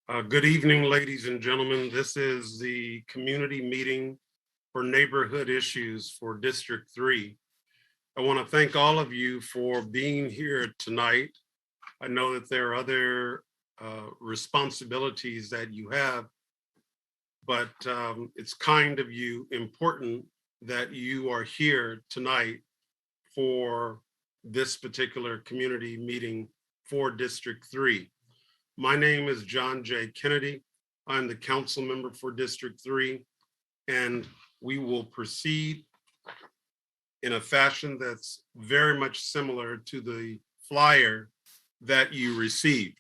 Good evening, ladies and gentlemen. This is the community meeting for neighborhood issues for District 3. I want to thank all of you for being here tonight. I know that there are other responsibilities that you have, but it's kind of you, important that you are here tonight for this particular community meeting for District 3. My name is John J Kennedy. I'm the council member for District 3, and we will proceed in a fashion that's very much similar to the flyer that you received.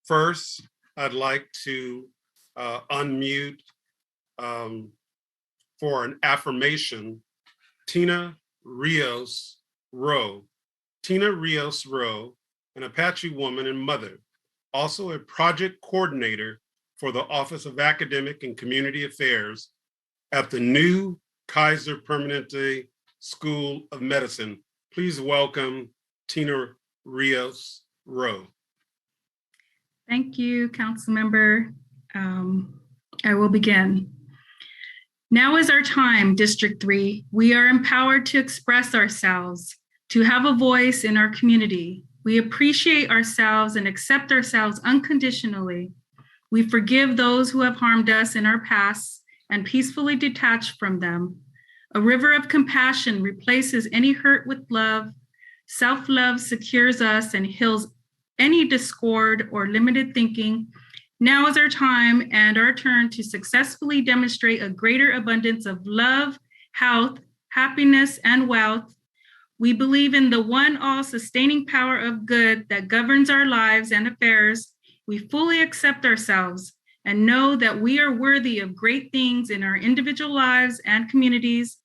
First, I'd like to unmute for an affirmation, Tina Rios Rowe. Tina Rios Rowe, an Apache woman and mother, also a project coordinator for the Office of Academic and Community Affairs at the new Kaiser Permanente School of Medicine. Please welcome Tina Rios Rowe. Thank you, Council Member. I will begin. Now is our time, District 3. We are empowered to express ourselves, to have a voice in our community. We appreciate ourselves and accept ourselves unconditionally. We forgive those who have harmed us in our past and peacefully detach from them. A river of compassion replaces any hurt with love. Self-love secures us and heals any discord or limited thinking. Now is our time and our turn to successfully demonstrate a greater abundance of love, health, happiness, and wealth. We believe in the one all-sustaining power of good that governs our lives and affairs. We fully accept ourselves and know that we are worthy of great things in our individual lives and communities.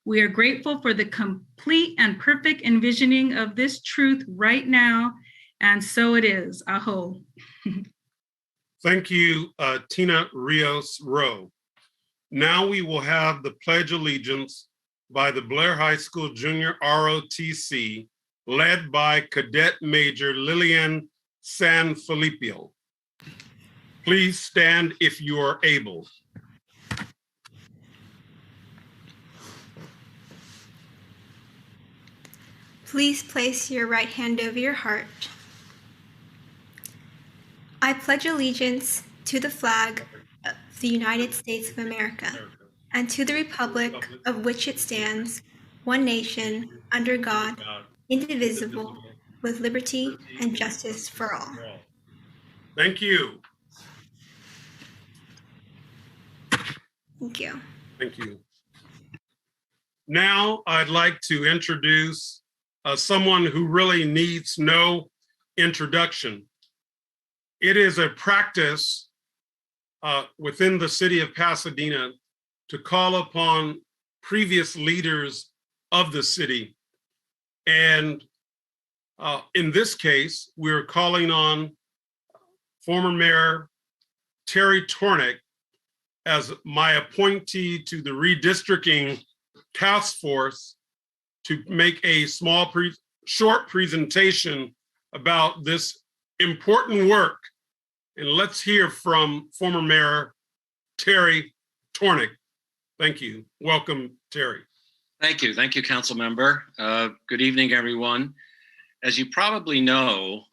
We are grateful for the complete and perfect envisioning of this truth right now, and so it is. Aho. Thank you, Tina Rios Rowe. Now we will have the Pledge of Allegiance by the Blair High School Junior ROTC, led by Cadet Major Lillian Sanfilippo. Please stand if you are able. Please place your right hand over your heart. I pledge allegiance to the flag of the United States of America and to the republic of which it stands, one nation, under God, indivisible, with liberty and justice for all. Thank you. Thank you. Thank you. Now I'd like to introduce someone who really needs no introduction. It is a practice within the city of Pasadena to call upon previous leaders of the city. And in this case, we're calling on former Mayor Terry Tornick as my appointee to the Redistricting Task Force to make a short presentation about this important work. And let's hear from former Mayor Terry Tornick. Thank you. Welcome, Terry. Thank you. Thank you, Council Member. Good evening, everyone. As you probably know,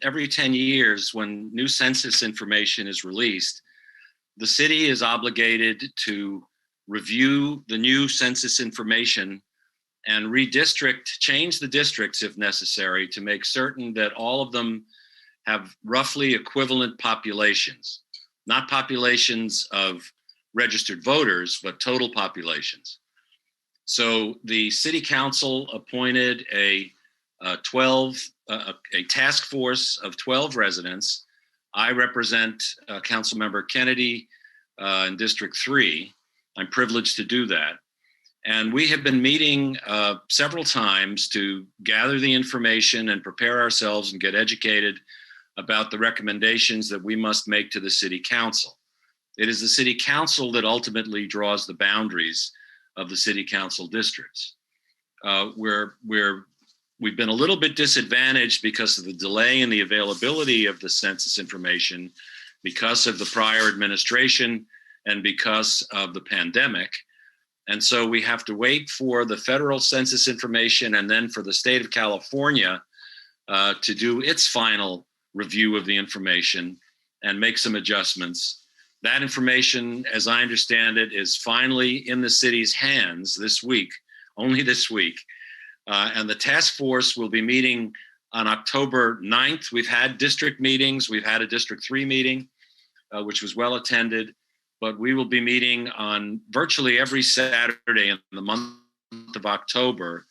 every 10 years when new census information is released, the city is obligated to review the new census information and change the districts if necessary to make certain that all of them have roughly equivalent populations, not populations of registered voters, but total populations. So the city council appointed a task force of 12 residents. I represent Councilmember Kennedy in District 3. I'm privileged to do that. And we have been meeting several times to gather the information and prepare ourselves and get educated about the recommendations that we must make to the city council. It is the city council that ultimately draws the boundaries of the city council districts. We're We've been a little bit disadvantaged because of the delay in the availability of the census information, because of the prior administration and because of the pandemic. And so we have to wait for the federal census information and then for the state of California to do its final review of the information and make some adjustments. That information, as I understand it, is finally in the city's hands this week, only this week. And the task force will be meeting on October 9th. We've had district meetings. We've had a District 3 meeting, which was well attended, but we will be meeting on virtually every Saturday in the month of October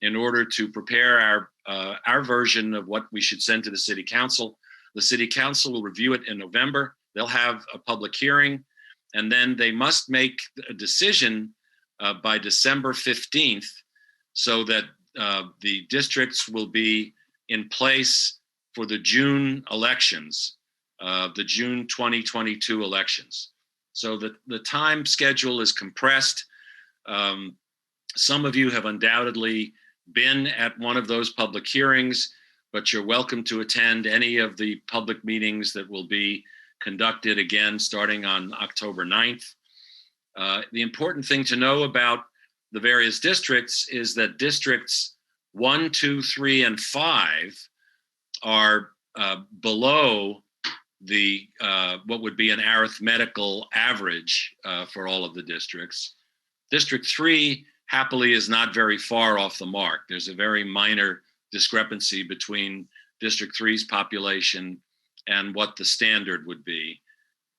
in order to prepare our version of what we should send to the City Council. The City Council will review it in November. They'll have a public hearing, and then they must make a decision by December 15th so that the districts will be in place for the June elections, the June 2022 elections. So the time schedule is compressed. Some of you have undoubtedly been at one of those public hearings, but you're welcome to attend any of the public meetings that will be conducted again starting on October 9th. The important thing to know about the various districts is that districts 1, 2, 3, and 5 are below the what would be an arithmetical average for all of the districts. District 3 happily is not very far off the mark. There's a very minor discrepancy between District 3's population and what the standard would be.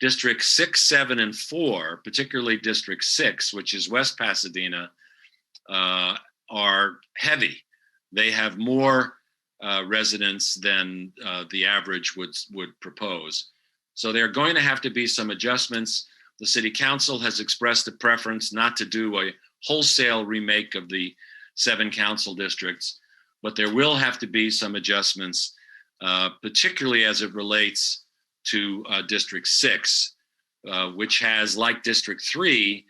District 6, 7, and 4, particularly District 6, which is West Pasadena, are heavy. They have more residents than the average would propose. So there are going to have to be some adjustments. The City Council has expressed a preference not to do a wholesale remake of the 7 council districts, but there will have to be some adjustments, particularly as it relates to District 6, which has, like District 3,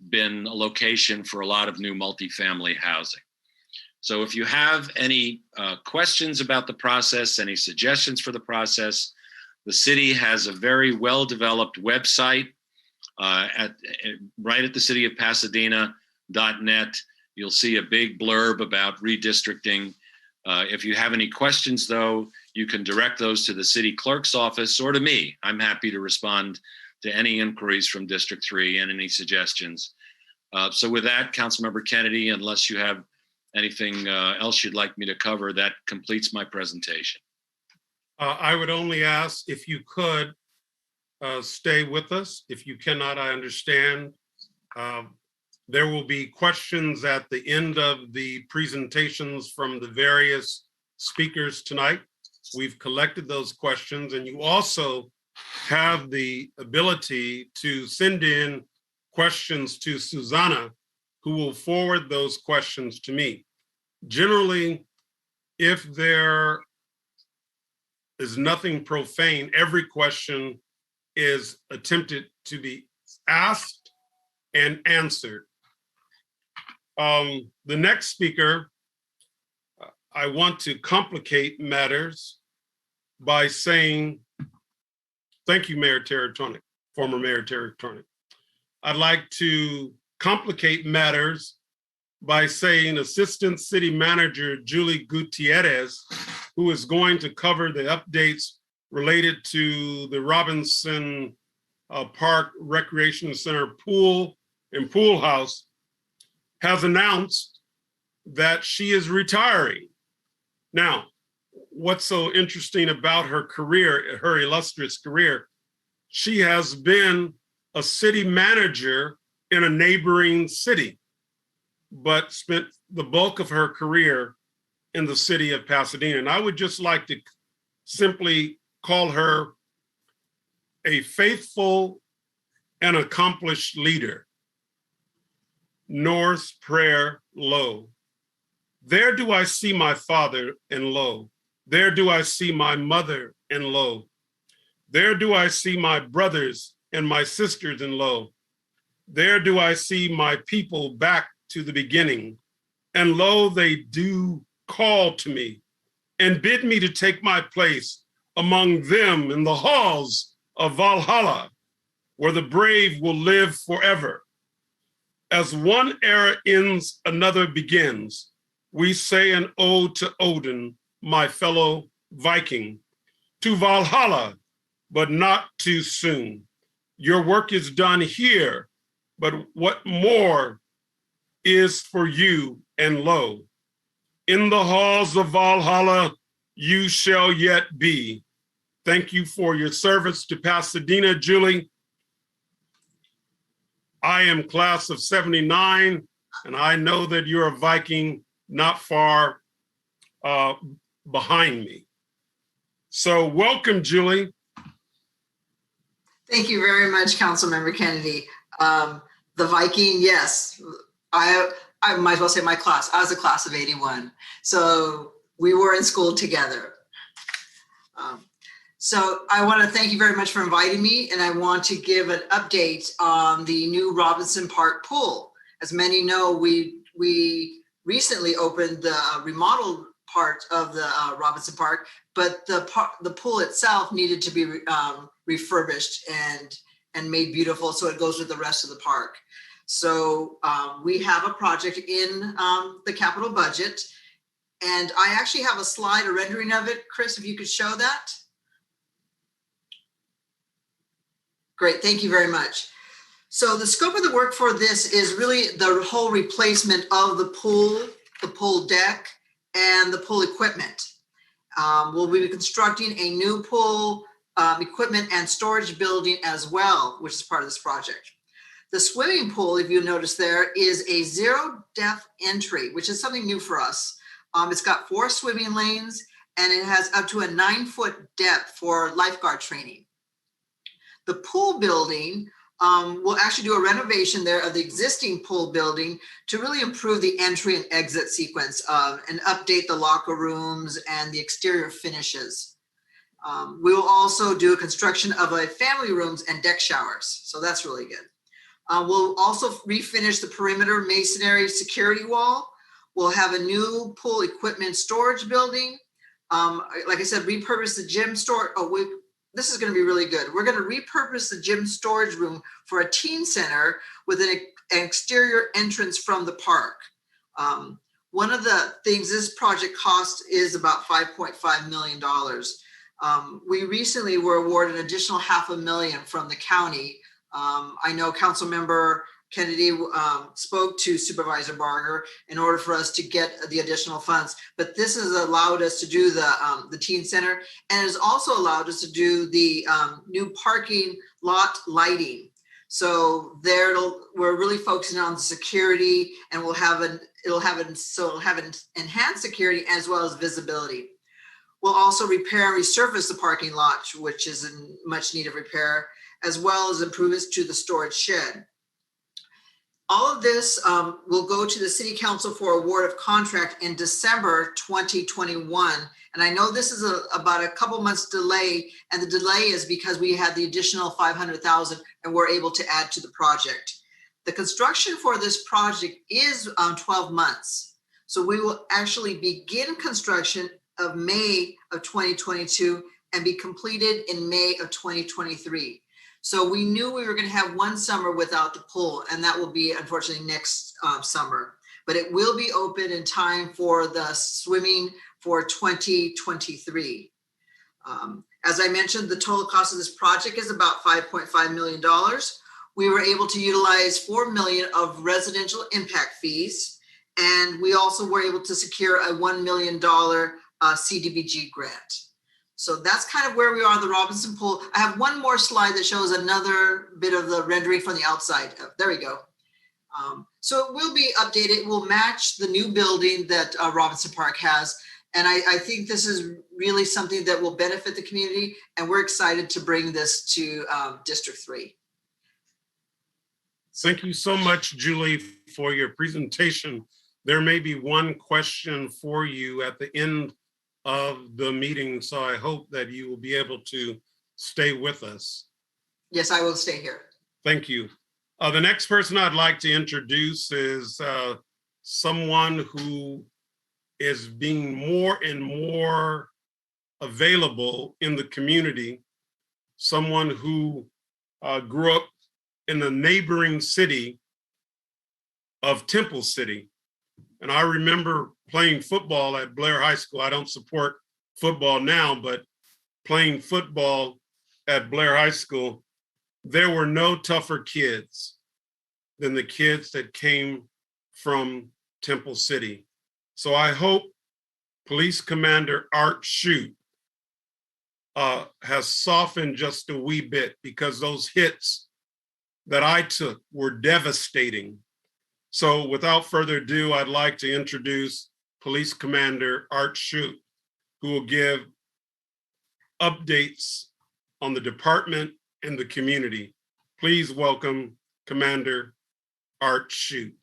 been a location for a lot of new multifamily housing. So if you have any questions about the process, any suggestions for the process, the city has a very well-developed website right at the City of Pasadena.net. You'll see a big blurb about redistricting. If you have any questions, though, you can direct those to the city clerk's office or to me. I'm happy to respond to any inquiries from District 3 and any suggestions. So with that, Councilmember Kennedy, unless you have anything else you'd like me to cover, that completes my presentation. I would only ask if you could stay with us. If you cannot, I understand. There will be questions at the end of the presentations from the various speakers tonight. We've collected those questions, and you also have the ability to send in questions to Susanna, who will forward those questions to me. Generally, if there is nothing profane, every question is attempted to be asked and answered. The next speaker, I want to complicate matters by saying, thank you, Mayor Terry Tornick, former Mayor Terry Tornick. I'd like to complicate matters by saying Assistant City Manager Julie Gutierrez, who is going to cover the updates related to the Robinson Park Recreation Center pool and pool house, has announced that she is retiring. Now, what's so interesting about her career, her illustrious career, she has been a city manager in a neighboring city, but spent the bulk of her career in the city of Pasadena. And I would just like to simply call her a faithful and accomplished leader. North prayer low. There do I see my father, and lo, there do I see my mother, and lo, there do I see my brothers and my sisters, and lo, there do I see my people back to the beginning, and lo, they do call to me and bid me to take my place among them in the halls of Valhalla, where the brave will live forever. As one era ends, another begins. We say an ode to Odin, my fellow Viking, to Valhalla, but not too soon. Your work is done here, but what more is for you, and lo, in the halls of Valhalla, you shall yet be. Thank you for your service to Pasadena, Julie. I am class of 79, and I know that you're a Viking not far behind me. So welcome, Julie. Thank you very much, Councilmember Kennedy. The Viking, yes. I might as well say my class. I was a class of 81. So we were in school together. So I want to thank you very much for inviting me, and I want to give an update on the new Robinson Park pool. As many know, we recently opened the remodeled part of the Robinson Park, but the pool itself needed to be refurbished and made beautiful, so it goes with the rest of the park. So we have a project in the capital budget, and I actually have a slide, a rendering of it. Chris, if you could show that. Great, thank you very much. So the scope of the work for this is really the whole replacement of the pool deck, and the pool equipment. We'll be constructing a new pool equipment and storage building as well, which is part of this project. The swimming pool, if you notice there, is a zero depth entry, which is something new for us. It's got 4 swimming lanes, and it has up to a 9-foot depth for lifeguard training. The pool building, we'll actually do a renovation there of the existing pool building to really improve the entry and exit sequence and update the locker rooms and the exterior finishes. We will also do a construction of a family rooms and deck showers. So that's really good. We'll also refinish the perimeter masonry security wall. We'll have a new pool equipment storage building. Like I said, repurpose the gym store. This is going to be really good. We're going to repurpose the gym storage room for a teen center with an exterior entrance from the park. One of the things this project cost is about $5.5 million. We recently were awarded an additional $500,000 from the county. I know Councilmember Kennedy spoke to Supervisor Barger in order for us to get the additional funds, but this has allowed us to do the teen center, and has also allowed us to do the new parking lot lighting. So there, we're really focusing on the security, and it'll have enhanced security as well as visibility. We'll also repair and resurface the parking lot, which is in much need of repair, as well as improvements to the storage shed. All of this will go to the City Council for award of contract in December 2021. And I know this is about a couple months delay, and the delay is because we had the additional $500,000 and we're able to add to the project. The construction for this project is 12 months. So we will actually begin construction of May of 2022 and be completed in May of 2023. So we knew we were going to have one summer without the pool, and that will be unfortunately next summer. But it will be open in time for the swimming for 2023. As I mentioned, the total cost of this project is about $5.5 million. We were able to utilize $4 million of residential impact fees, and we also were able to secure a $1 million CDBG grant. So that's kind of where we are on the Robinson Pool. I have one more slide that shows another bit of the rendering from the outside. Oh, there we go. So it will be updated. It will match the new building that Robinson Park has. And I think this is really something that will benefit the community. And we're excited to bring this to District 3. Thank you so much, Julie, for your presentation. There may be one question for you at the end of the meeting, so I hope that you will be able to stay with us. Yes, I will stay here. Thank you. The next person I'd like to introduce is someone who is being more and more available in the community. Someone who grew up in the neighboring city of Temple City. And I remember playing football at Blair High School. I don't support football now, but playing football at Blair High School, there were no tougher kids than the kids that came from Temple City. So I hope Police Commander Art Shute has softened just a wee bit, because those hits that I took were devastating. So without further ado, I'd like to introduce Police Commander Art Shute, who will give updates on the department and the community. Please welcome Commander Art Shute.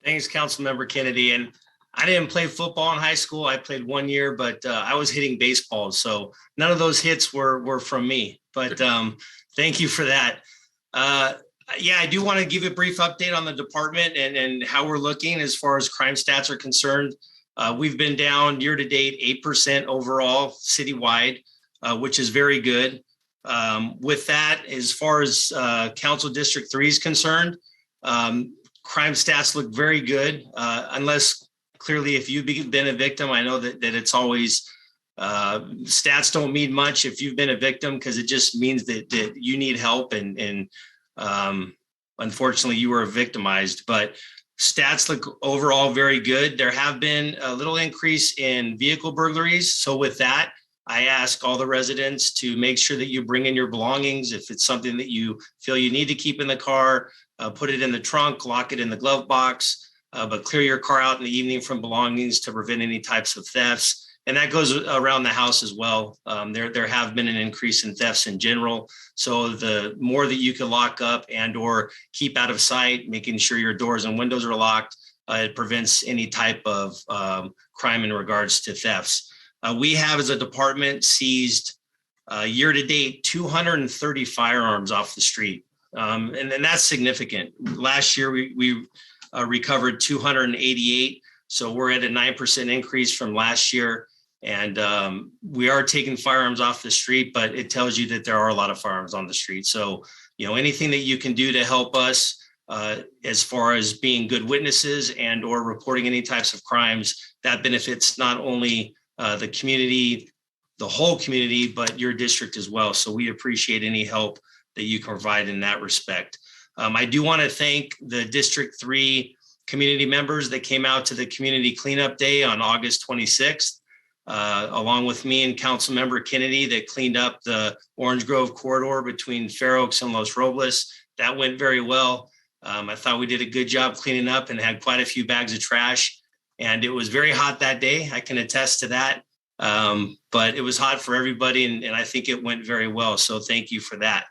Thanks, Councilmember Kennedy. And I didn't play football in high school. I played 1 year, but I was hitting baseballs. So none of those hits were from me, but thank you for that. Yeah, I do want to give a brief update on the department and how we're looking as far as crime stats are concerned. We've been down year to date 8% overall citywide, which is very good. With that, as far as Council District 3 is concerned, crime stats look very good, unless clearly if you've been a victim. I know that it's always, stats don't mean much if you've been a victim, because it just means that you need help and unfortunately you were victimized. But stats look overall very good. There have been a little increase in vehicle burglaries. So with that, I ask all the residents to make sure that you bring in your belongings. If it's something that you feel you need to keep in the car, put it in the trunk, lock it in the glove box, but clear your car out in the evening from belongings to prevent any types of thefts. And that goes around the house as well. There have been an increase in thefts in general. So the more that you can lock up and or keep out of sight, making sure your doors and windows are locked, it prevents any type of crime in regards to thefts. We have, as a department, seized year to date 230 firearms off the street. And that's significant. Last year, we recovered 288. So we're at a 9% increase from last year. And we are taking firearms off the street, but it tells you that there are a lot of firearms on the street. So, anything that you can do to help us as far as being good witnesses and or reporting any types of crimes, that benefits not only the community, the whole community, but your district as well. So we appreciate any help that you can provide in that respect. I do want to thank the District 3 community members that came out to the Community Cleanup Day on August 26th, along with me and Councilmember Kennedy, that cleaned up the Orange Grove corridor between Fair Oaks and Los Robles. That went very well. I thought we did a good job cleaning up and had quite a few bags of trash. And it was very hot that day. I can attest to that. But it was hot for everybody, and I think it went very well. So thank you for that.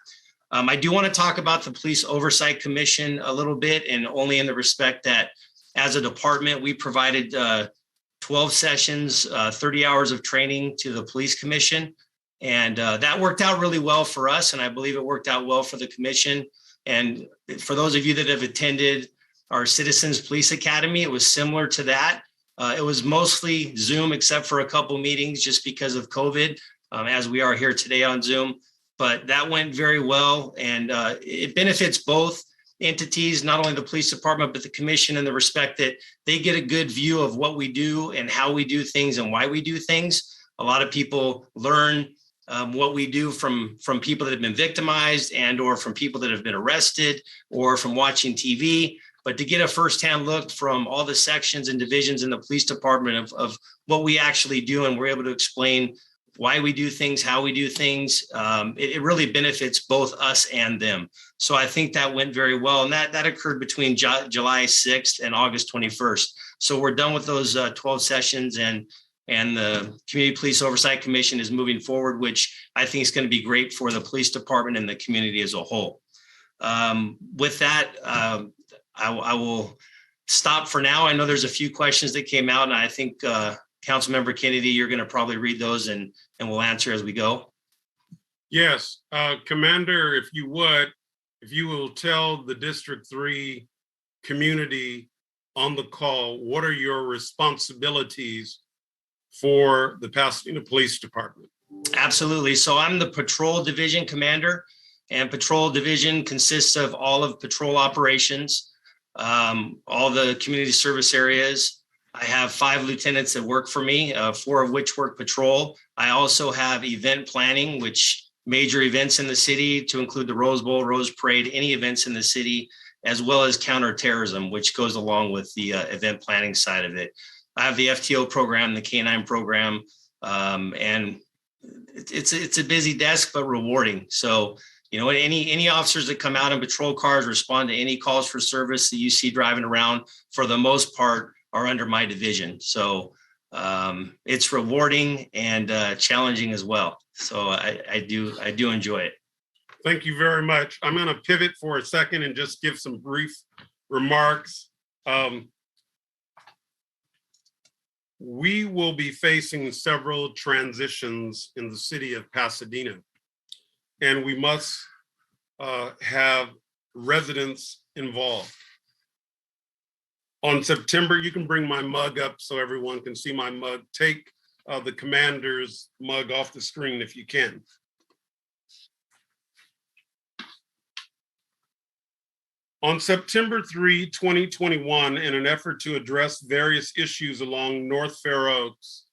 I do want to talk about the Police Oversight Commission a little bit, and only in the respect that as a department, we provided 12 sessions, 30 hours of training to the Police Commission. And that worked out really well for us. And I believe it worked out well for the commission. And for those of you that have attended our Citizens Police Academy, it was similar to that. It was mostly Zoom, except for a couple meetings just because of COVID, as we are here today on Zoom. But that went very well, and it benefits both entities, not only the police department, but the commission, in the respect that they get a good view of what we do and how we do things and why we do things. A lot of people learn what we do from people that have been victimized and or from people that have been arrested or from watching TV. But to get a firsthand look from all the sections and divisions in the police department of what we actually do, and we're able to explain why we do things, how we do things, it really benefits both us and them. So I think that went very well. And that occurred between July 6th and August 21st. So we're done with those 12 sessions, and the Community Police Oversight Commission is moving forward, which I think is going to be great for the police department and the community as a whole. With that, I will stop for now. I know there's a few questions that came out, and I think Councilmember Kennedy, you're going to probably read those and we'll answer as we go. Yes, Commander, if you will tell the District 3 community on the call, what are your responsibilities for the Pasadena Police Department? Absolutely. So I'm the patrol division commander, and patrol division consists of all of patrol operations, all the community service areas. I have 5 lieutenants that work for me, 4 of which work patrol. I also have event planning, which major events in the city to include the Rose Bowl, Rose Parade, any events in the city, as well as counterterrorism, which goes along with the event planning side of it. I have the FTO program, the K9 program, and it's a busy desk, but rewarding. So, you know, any officers that come out in patrol cars respond to any calls for service that you see driving around, for the most part, are under my division. So it's rewarding and challenging as well. So I do enjoy it. Thank you very much. I'm going to pivot for a second and just give some brief remarks. We will be facing several transitions in the city of Pasadena, and we must have residents involved. On September, you can bring my mug up so everyone can see my mug. Take the commander's mug off the screen if you can. On September 3, 2021, in an effort to address various issues along North Fair Oaks,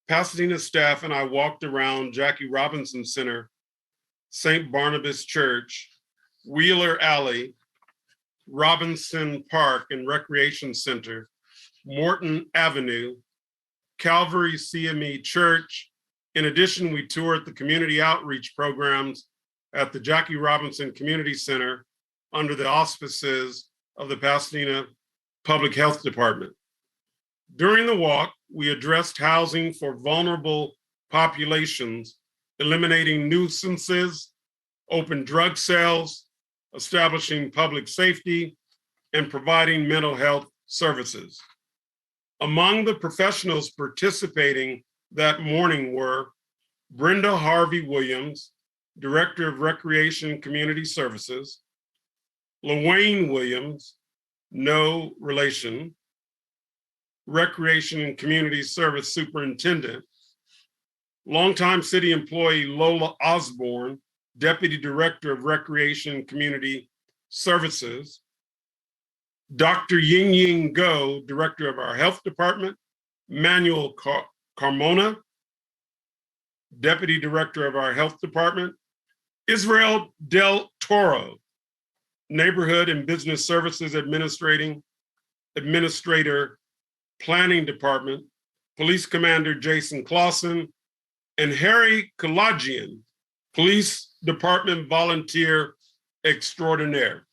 Pasadena staff and I walked around Jackie Robinson Center, St. Barnabas Church, Wheeler Alley, Robinson Park and Recreation Center, Morton Avenue, Calvary CME Church. In addition, we toured the community outreach programs at the Jackie Robinson Community Center under the auspices of the Pasadena Public Health Department. During the walk, we addressed housing for vulnerable populations, eliminating nuisances, open drug sales, establishing public safety, and providing mental health services. Among the professionals participating that morning were Brenda Harvey Williams, Director of Recreation and Community Services, LaWayne Williams, no relation, Recreation and Community Service Superintendent, longtime city employee Lola Osborne, Deputy Director of Recreation and Community Services, Dr. Ying Ying Go, Director of our Health Department, Manuel Carmona, Deputy Director of our Health Department, Israel Del Toro, Neighborhood and Business Services Administrator, Planning Department, Police Commander Jason Clausen, and Harry Kalajian, Police Department Volunteer Extraordinaire.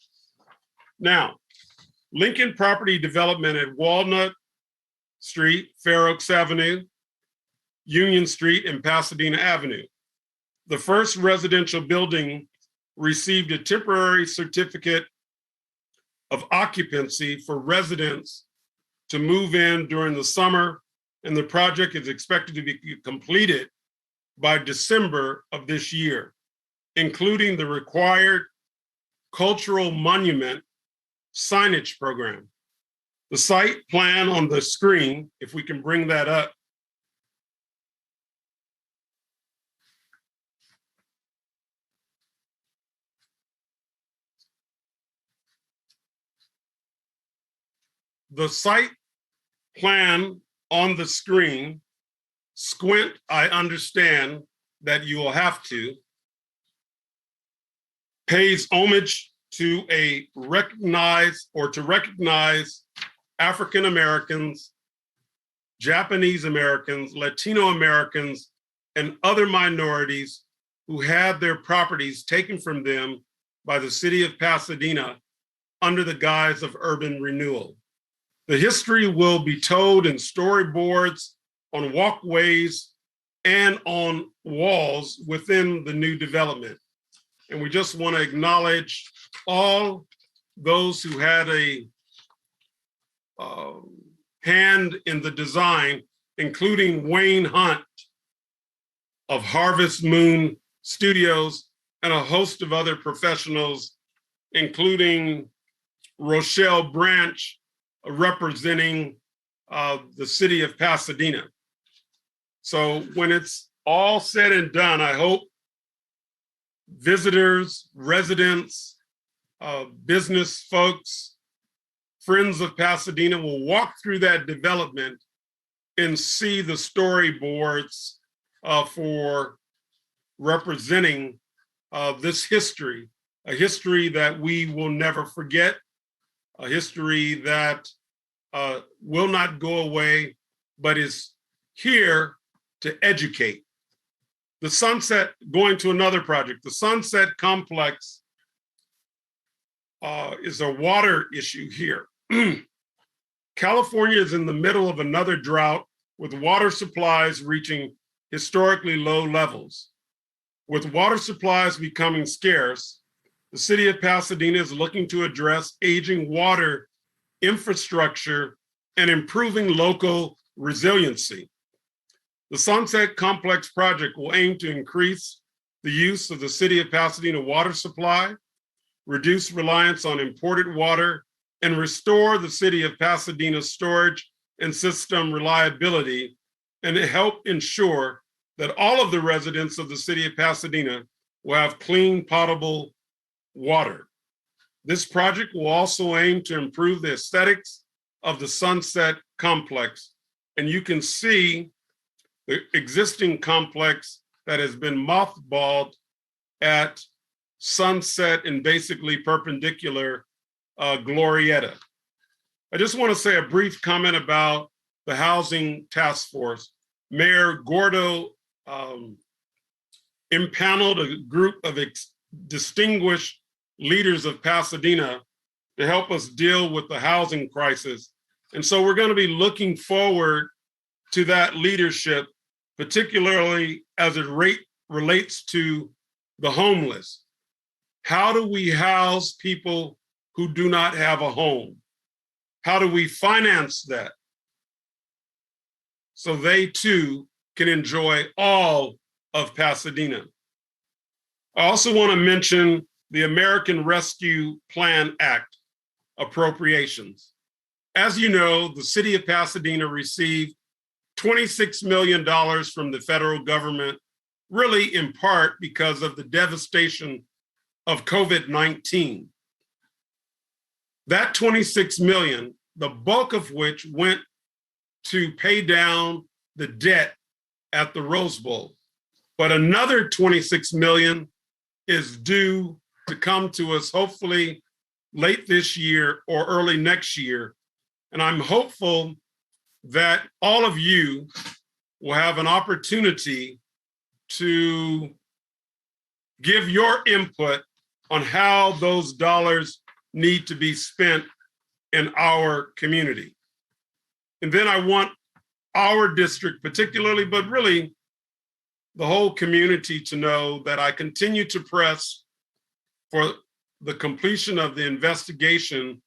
Now, Lincoln Property Development at Walnut Street, Fair Oaks Avenue, Union Street, and Pasadena Avenue. The first residential building received a temporary certificate of occupancy for residents to move in during the summer, and the project is expected to be completed by December of this year, including the required cultural monument signage program. The site plan on the screen, if we can bring that up, the site plan on the screen, squint, I understand that you will have to, pays homage to recognize African Americans, Japanese Americans, Latino Americans, and other minorities who had their properties taken from them by the city of Pasadena under the guise of urban renewal. The history will be told in storyboards, on walkways, and on walls within the new development. And we just want to acknowledge all those who had a hand in the design, including Wayne Hunt of Harvest Moon Studios and a host of other professionals, including Rochelle Branch representing the city of Pasadena. So when it's all said and done, I hope visitors, residents, business folks, friends of Pasadena will walk through that development and see the storyboards for representing this history, a history that we will never forget, a history that will not go away, but is here to educate. The Sunset, going to another project, the Sunset Complex is a water issue here. California is in the middle of another drought with water supplies reaching historically low levels. With water supplies becoming scarce, the city of Pasadena is looking to address aging water infrastructure and improving local resiliency. The Sunset Complex project will aim to increase the use of the city of Pasadena water supply, reduce reliance on imported water, and restore the city of Pasadena's storage and system reliability, and to help ensure that all of the residents of the city of Pasadena will have clean, potable water. This project will also aim to improve the aesthetics of the Sunset Complex. And you can see the existing complex that has been mothballed at Sunset and basically perpendicular Glorietta. I just want to say a brief comment about the Housing Task Force. Mayor Gordo impaneled a group of distinguished leaders of Pasadena to help us deal with the housing crisis. And so we're going to be looking forward to that leadership, particularly as it relates to the homeless. How do we house people who do not have a home? How do we finance that so they too can enjoy all of Pasadena? I also want to mention the American Rescue Plan Act, Appropriations. As you know, the city of Pasadena received $26 million from the federal government, really in part because of the devastation of COVID-19. That $26 million, the bulk of which went to pay down the debt at the Rose Bowl. But another $26 million is due to come to us hopefully late this year or early next year. And I'm hopeful that all of you will have an opportunity to give your input on how those dollars need to be spent in our community. And then I want our district particularly, but really the whole community to know that I continue to press for the completion of the investigation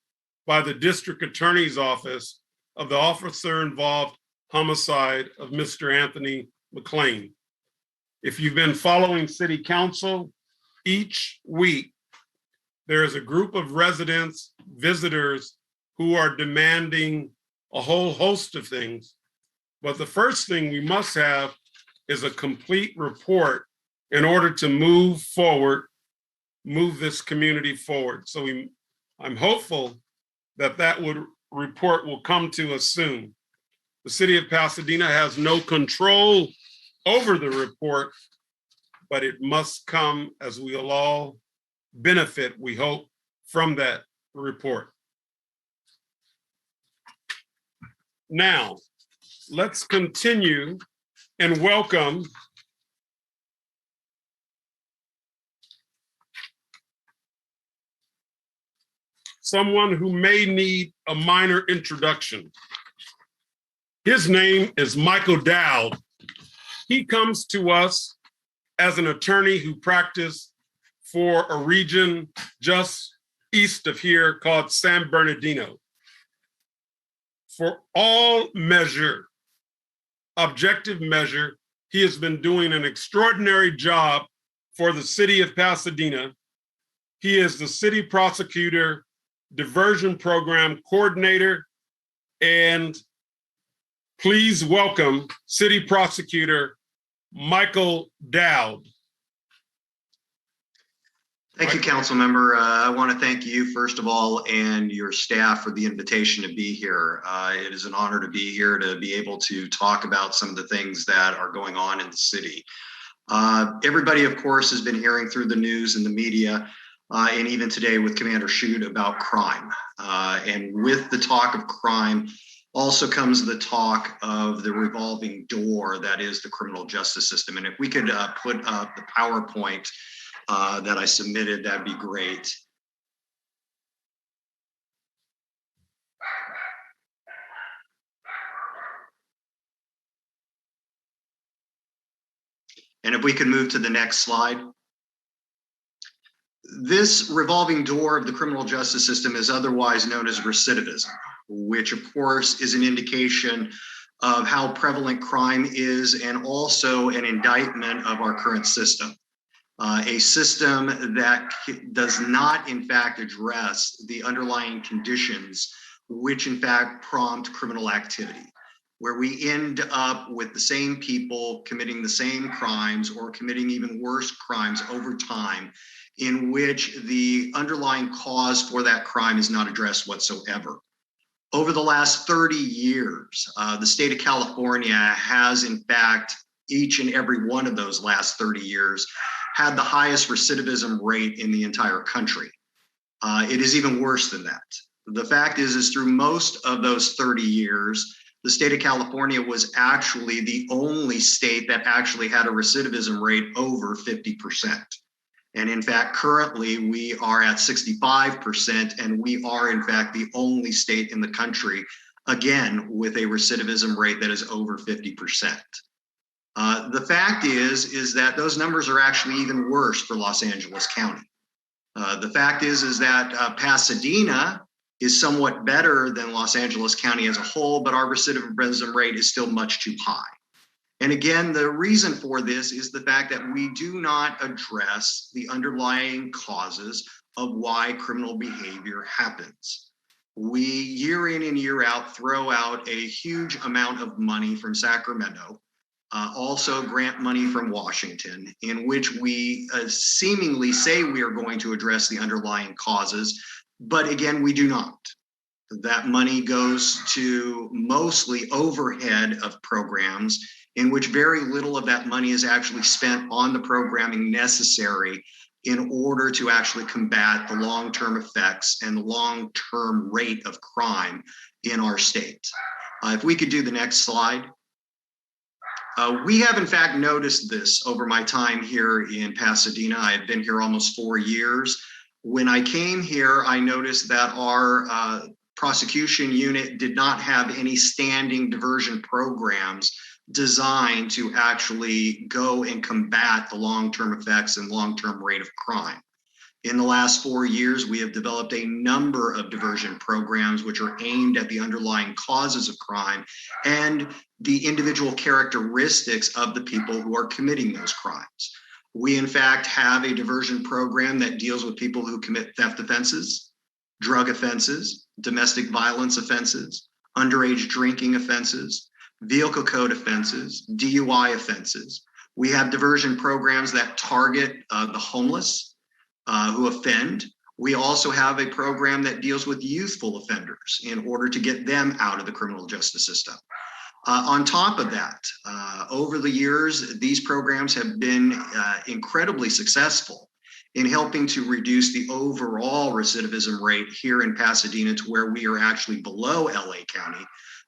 by the district attorney's office of the officer-involved homicide of Mr. Anthony McLean. If you've been following city council, each week there is a group of residents, visitors who are demanding a whole host of things. But the first thing we must have is a complete report in order to move forward, move this community forward. So I'm hopeful that report will come to us soon. The city of Pasadena has no control over the report, but it must come as we'll all benefit, we hope, from that report. Now, let's continue and welcome someone who may need a minor introduction. His name is Michael Dowd. He comes to us as an attorney who practiced for a region just east of here called San Bernardino. For all measure, objective measure, he has been doing an extraordinary job for the city of Pasadena. He is the city prosecutor, diversion program coordinator, And please welcome City Prosecutor Michael Dowd. Thank you, Council Member. I want to thank you, first of all, and your staff for the invitation to be here. It is an honor to be here to be able to talk about some of the things that are going on in the city. Everybody, of course, has been hearing through the news and the media, and even today with Commander Shute, about crime. And with the talk of crime also comes the talk of the revolving door that is the criminal justice system. And if we could put up the PowerPoint that I submitted, that'd be great. And if we could move to the next slide. This revolving door of the criminal justice system is otherwise known as recidivism, which of course is an indication of how prevalent crime is and also an indictment of our current system. A system that does not in fact address the underlying conditions which in fact prompt criminal activity, where we end up with the same people committing the same crimes or committing even worse crimes over time, in which the underlying cause for that crime is not addressed whatsoever. Over the last 30 years, the state of California has in fact, each and every one of those last 30 years, had the highest recidivism rate in the entire country. It is even worse than that. The fact is through most of those 30 years, the state of California was actually the only state that actually had a recidivism rate over 50%. And in fact, currently we are at 65%, and we are in fact the only state in the country, again, with a recidivism rate that is over 50%. The fact is that those numbers are actually even worse for Los Angeles County. The fact is that Pasadena is somewhat better than Los Angeles County as a whole, but our recidivism rate is still much too high. And again, the reason for this is the fact that we do not address the underlying causes of why criminal behavior happens. We, year in and year out, throw out a huge amount of money from Sacramento, also grant money from Washington, in which we seemingly say we are going to address the underlying causes, but again, we do not. That money goes to mostly overhead of programs, in which very little of that money is actually spent on the programming necessary in order to actually combat the long-term effects and the long-term rate of crime in our state. If we could do the next slide. We have in fact noticed this over my time here in Pasadena. I have been here almost 4 years. When I came here, I noticed that our prosecution unit did not have any standing diversion programs designed to actually go and combat the long-term effects and long-term rate of crime. In the last 4 years, we have developed a number of diversion programs which are aimed at the underlying causes of crime and the individual characteristics of the people who are committing those crimes. We, in fact, have a diversion program that deals with people who commit theft offenses, drug offenses, domestic violence offenses, underage drinking offenses, vehicle code offenses, DUI offenses. We have diversion programs that target the homeless who offend. We also have a program that deals with youthful offenders in order to get them out of the criminal justice system. On top of that, over the years, these programs have been incredibly successful in helping to reduce the overall recidivism rate here in Pasadena to where we are actually below LA County,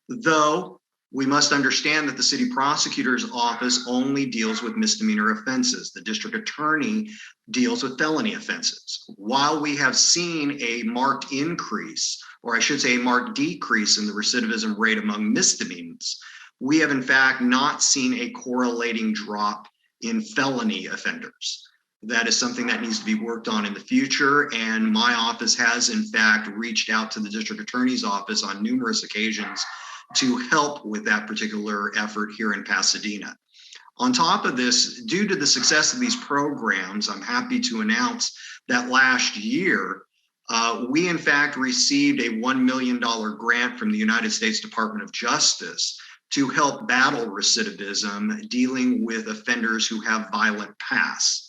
though we must understand that the city prosecutor's office only deals with misdemeanor offenses. The district attorney deals with felony offenses. While we have seen a marked increase, or I should say a marked decrease in the recidivism rate among misdemeanors, we have in fact not seen a correlating drop in felony offenders. That is something that needs to be worked on in the future, and my office has in fact reached out to the district attorney's office on numerous occasions to help with that particular effort here in Pasadena. On top of this, due to the success of these programs, I'm happy to announce that last year, We in fact received a $1 million grant from the United States Department of Justice to help battle recidivism, dealing with offenders who have violent pasts.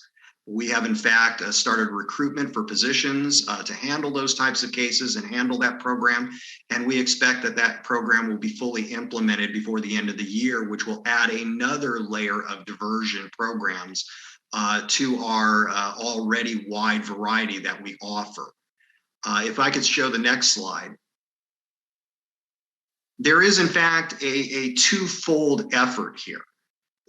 We have in fact started recruitment for positions to handle those types of cases and handle that program. And we expect that that program will be fully implemented before the end of the year, which will add another layer of diversion programs to our already wide variety that we offer. If I could show the next slide. There is in fact a twofold effort here.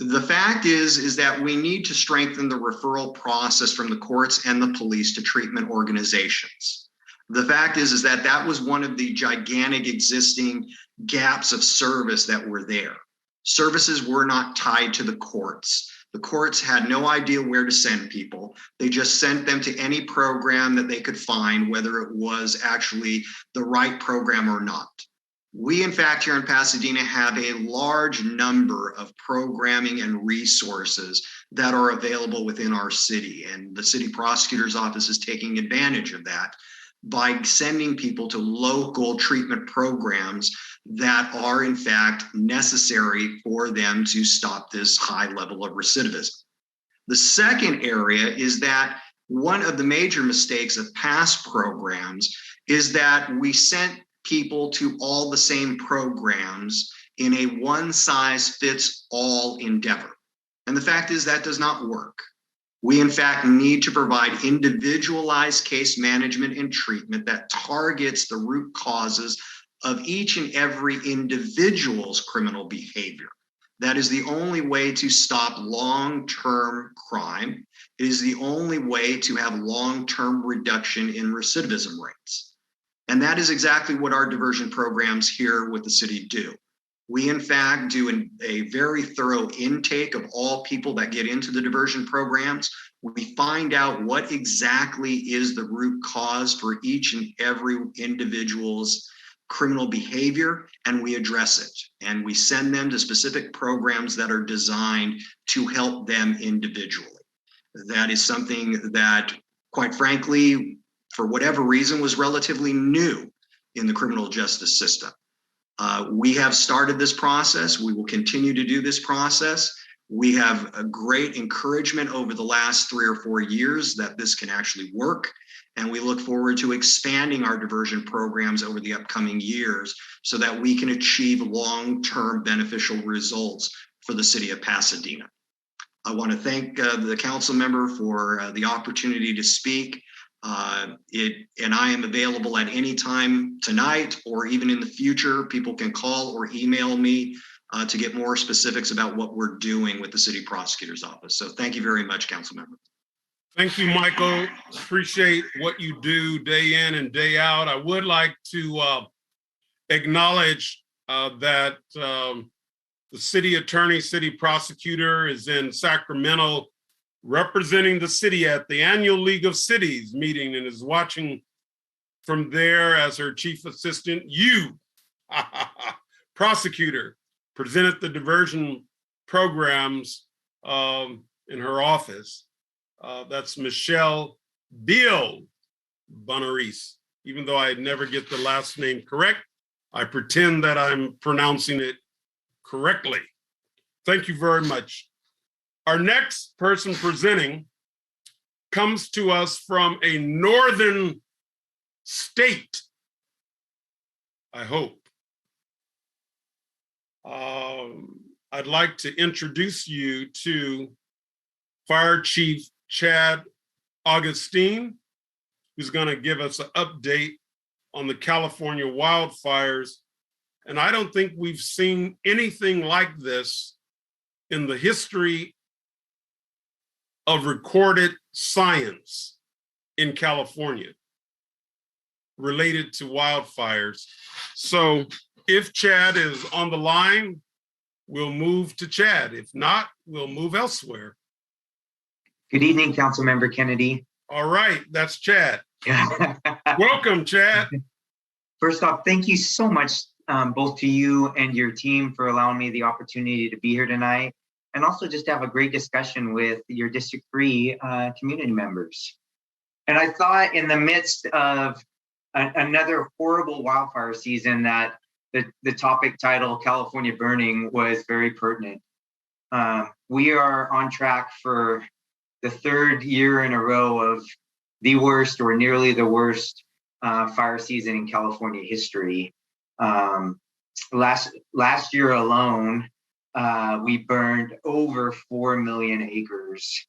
The fact is that we need to strengthen the referral process from the courts and the police to treatment organizations. The fact is that that was one of the gigantic existing gaps of service that were there. Services were not tied to the courts. The courts had no idea where to send people. They just sent them to any program that they could find, whether it was actually the right program or not. We, in fact, here in Pasadena have a large number of programming and resources that are available within our city. And the city prosecutor's office is taking advantage of that by sending people to local treatment programs that are, in fact, necessary for them to stop this high level of recidivism. The second area is that one of the major mistakes of past programs is that we sent people to all the same programs in a one-size-fits-all endeavor. And the fact is that does not work. We, in fact, need to provide individualized case management and treatment that targets the root causes of each and every individual's criminal behavior. That is the only way to stop long-term crime. It is the only way to have long-term reduction in recidivism rates. And that is exactly what our diversion programs here with the city do. We, in fact, do a very thorough intake of all people that get into the diversion programs. We find out what exactly is the root cause for each and every individual's criminal behavior, and we address it. And we send them to specific programs that are designed to help them individually. That is something that, quite frankly, for whatever reason, was relatively new in the criminal justice system. We have started this process. We will continue to do this process. We have a great encouragement over the last 3 or 4 years that this can actually work. And we look forward to expanding our diversion programs over the upcoming years so that we can achieve long-term beneficial results for the city of Pasadena. I want to thank the council member for the opportunity to speak. And I am available at any time tonight or even in the future. People can call or email me to get more specifics about what we're doing with the city prosecutor's office. So thank you very much, council member. Thank you, Michael. Appreciate what you do day in and day out. I would like to acknowledge that the city attorney, city prosecutor is in Sacramento representing the city at the annual League of Cities meeting and is watching from there as her chief assistant. You, prosecutor, presented the diversion programs in her office. That's Michelle Bill Bonaris. Even though I never get the last name correct, I pretend that I'm pronouncing it correctly. Thank you very much. Our next person presenting comes to us from a northern state, I hope. I'd like to introduce you to Fire Chief Chad Augustine, who's going to give us an update on the California wildfires. And I don't think we've seen anything like this in the history of recorded science in California related to wildfires. So if Chad is on the line, we'll move to Chad. If not, we'll move elsewhere. Good evening, Councilmember Kennedy. All right, that's Chad. Welcome, Chad. First off, thank you so much, both to you and your team for allowing me the opportunity to be here tonight, and also just to have a great discussion with your District 3 community members. And I thought in the midst of another horrible wildfire season that the topic title, California Burning, was very pertinent. We are on track for the third year in a row of the worst or nearly the worst fire season in California history. Last year alone, we burned over 4 million acres.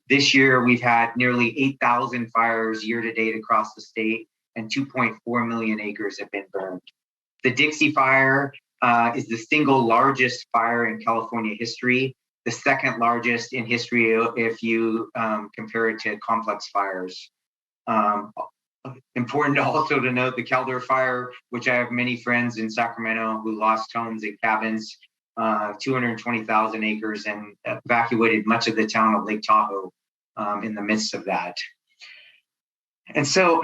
This year, we've had nearly 8,000 fires year to date across the state, and 2.4 million acres have been burned. The Ghc fire is the single largest fire in California history, the second largest in history if you compare it to complex fires. Important also to note the Caldor fire, which I have many friends in Sacramento who lost homes and cabins, 220,000 acres, and evacuated much of the town of Lake Tahoe in the midst of that. And so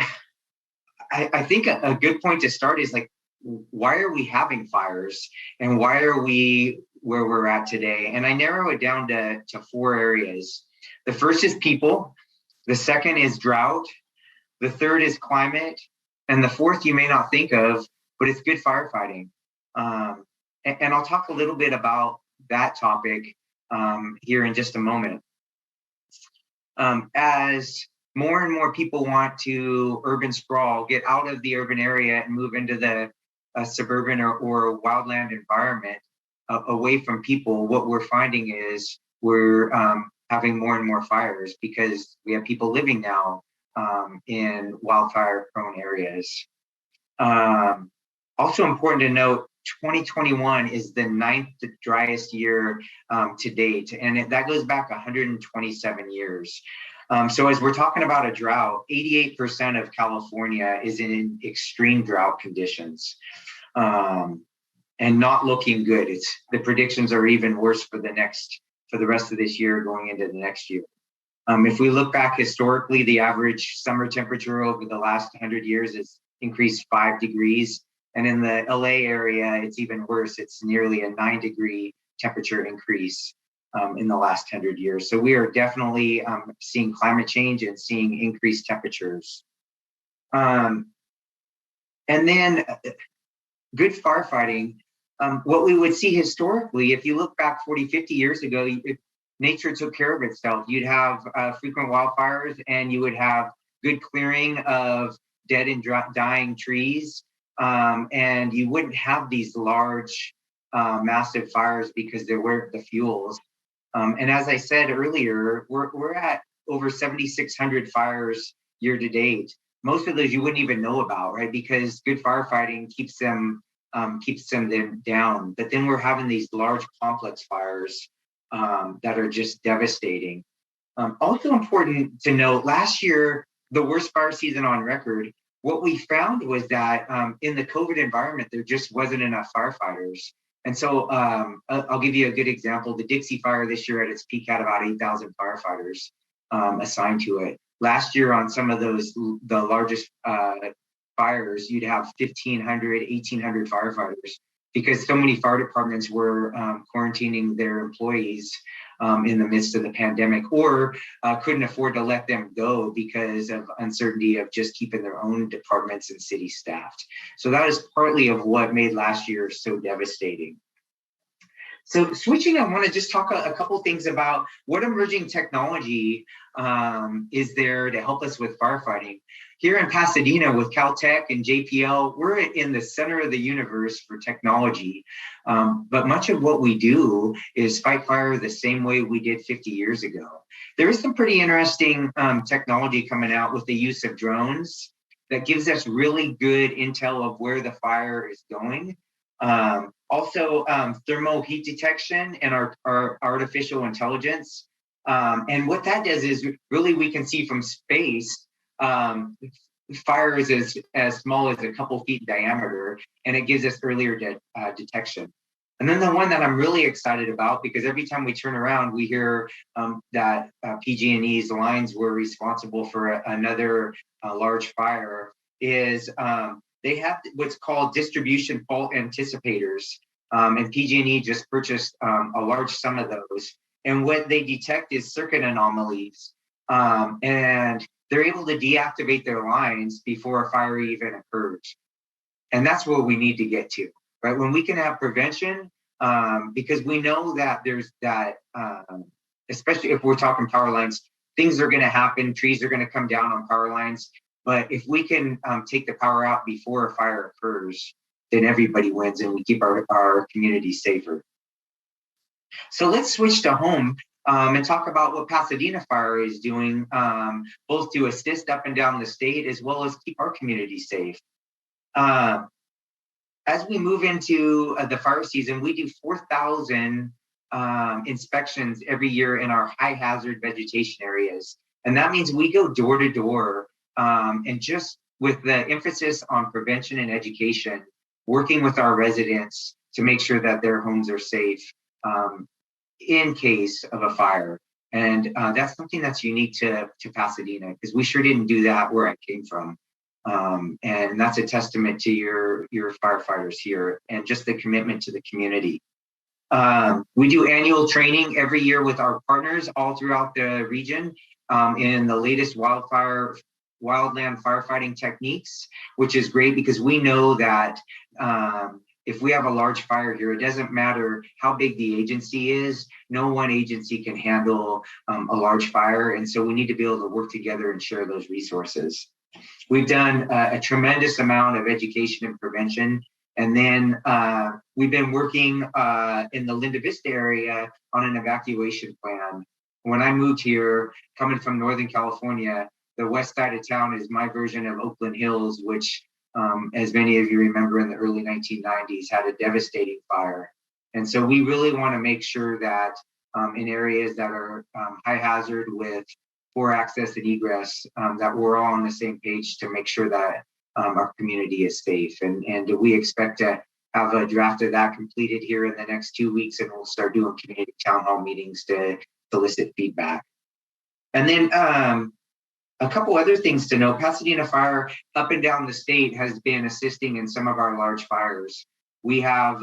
I think a good point to start is like, why are we having fires and why are we where we're at today? And I narrow it down to 4 areas. The first is people. The second is drought. The third is climate. And the fourth you may not think of, but it's good firefighting. And I'll talk a little bit about that topic here in just a moment. As more and more people want to urban sprawl, get out of the urban area and move into the suburban or wildland environment away from people, what we're finding is we're having more and more fires because we have people living now in wildfire prone areas. Also important to note, 2021 is the 9th driest year to date, and that goes back 127 years. So as we're talking about a drought, 88% of California is in extreme drought conditions and not looking good. The predictions are even worse for the rest of this year going into the next year. If we look back historically, the average summer temperature over the last 100 years has increased 5 degrees. And in the LA area, it's even worse. It's nearly a 9-degree temperature increase in the last 100 years. So we are definitely seeing climate change and seeing increased temperatures. And then good firefighting. What we would see historically, if you look back 40, 50 years ago, nature took care of itself. You'd have frequent wildfires and you would have good clearing of dead and dying trees. And you wouldn't have these large, massive fires because there weren't the fuels. And as I said earlier, we're at over 7,600 fires year to date. Most of those you wouldn't even know about, right? Because good firefighting keeps them down. But then we're having these large complex fires that are just devastating. Also important to note, last year, the worst fire season on record, what we found was that in the COVID environment, there just wasn't enough firefighters. And so I'll give you a good example. The Ghc fire this year at its peak had about 8,000 firefighters assigned to it. Last year on some of those, the largest fires, you'd have 1,500, 1,800 firefighters because so many fire departments were quarantining their employees in the midst of the pandemic, or couldn't afford to let them go because of uncertainty of just keeping their own departments and city staffed. So that is partly of what made last year so devastating. So switching, I want to just talk a couple things about what emerging technology is there to help us with firefighting. Here in Pasadena with Caltech and JPL, we're in the center of the universe for technology. But much of what we do is fight fire the same way we did 50 years ago. There is some pretty interesting technology coming out with the use of drones that gives us really good intel of where the fire is going. Also, thermal heat detection and our artificial intelligence. And what that does is really we can see from space fires as small as a couple feet in diameter, and it gives us earlier detection. And then the one that I'm really excited about, because every time we turn around, we hear that PG&E's lines were responsible for another large fire, is they have what's called distribution fault anticipators. And PG&E just purchased a large sum of those. And what they detect is circuit anomalies. And they're able to deactivate their lines before a fire even occurs. And that's where we need to get to, right? When we can have prevention, because we know that there's that, especially if we're talking power lines, things are going to happen, trees are going to come down on power lines. But if we can take the power out before a fire occurs, then everybody wins and we keep our community safer. So let's switch to home and talk about what Pasadena Fire is doing, both to assist up and down the state, as well as keep our community safe. As we move into the fire season, we do 4,000 inspections every year in our high hazard vegetation areas. And that means we go door to door, and just with the emphasis on prevention and education, working with our residents to make sure that their homes are safe in case of a fire. And that's something that's unique to Pasadena, because we sure didn't do that where I came from. And that's a testament to your firefighters here and just the commitment to the community. We do annual training every year with our partners all throughout the region in the latest wildland firefighting techniques, which is great because we know that if we have a large fire here, it doesn't matter how big the agency is, no one agency can handle a large fire. And so we need to be able to work together and share those resources. We've done a tremendous amount of education and prevention. And then we've been working in the Linda Vista area on an evacuation plan. When I moved here, coming from Northern California, the west side of town is my version of Oakland Hills, which, as many of you remember, in the early 1990s had a devastating fire. And so we really want to make sure that in areas that are high hazard with poor access and egress, that we're all on the same page to make sure that our community is safe. And we expect to have a draft of that completed here in the next 2 weeks, and we'll start doing community town hall meetings to solicit feedback. And then a couple other things to note: Pasadena Fire up and down the state has been assisting in some of our large fires. We have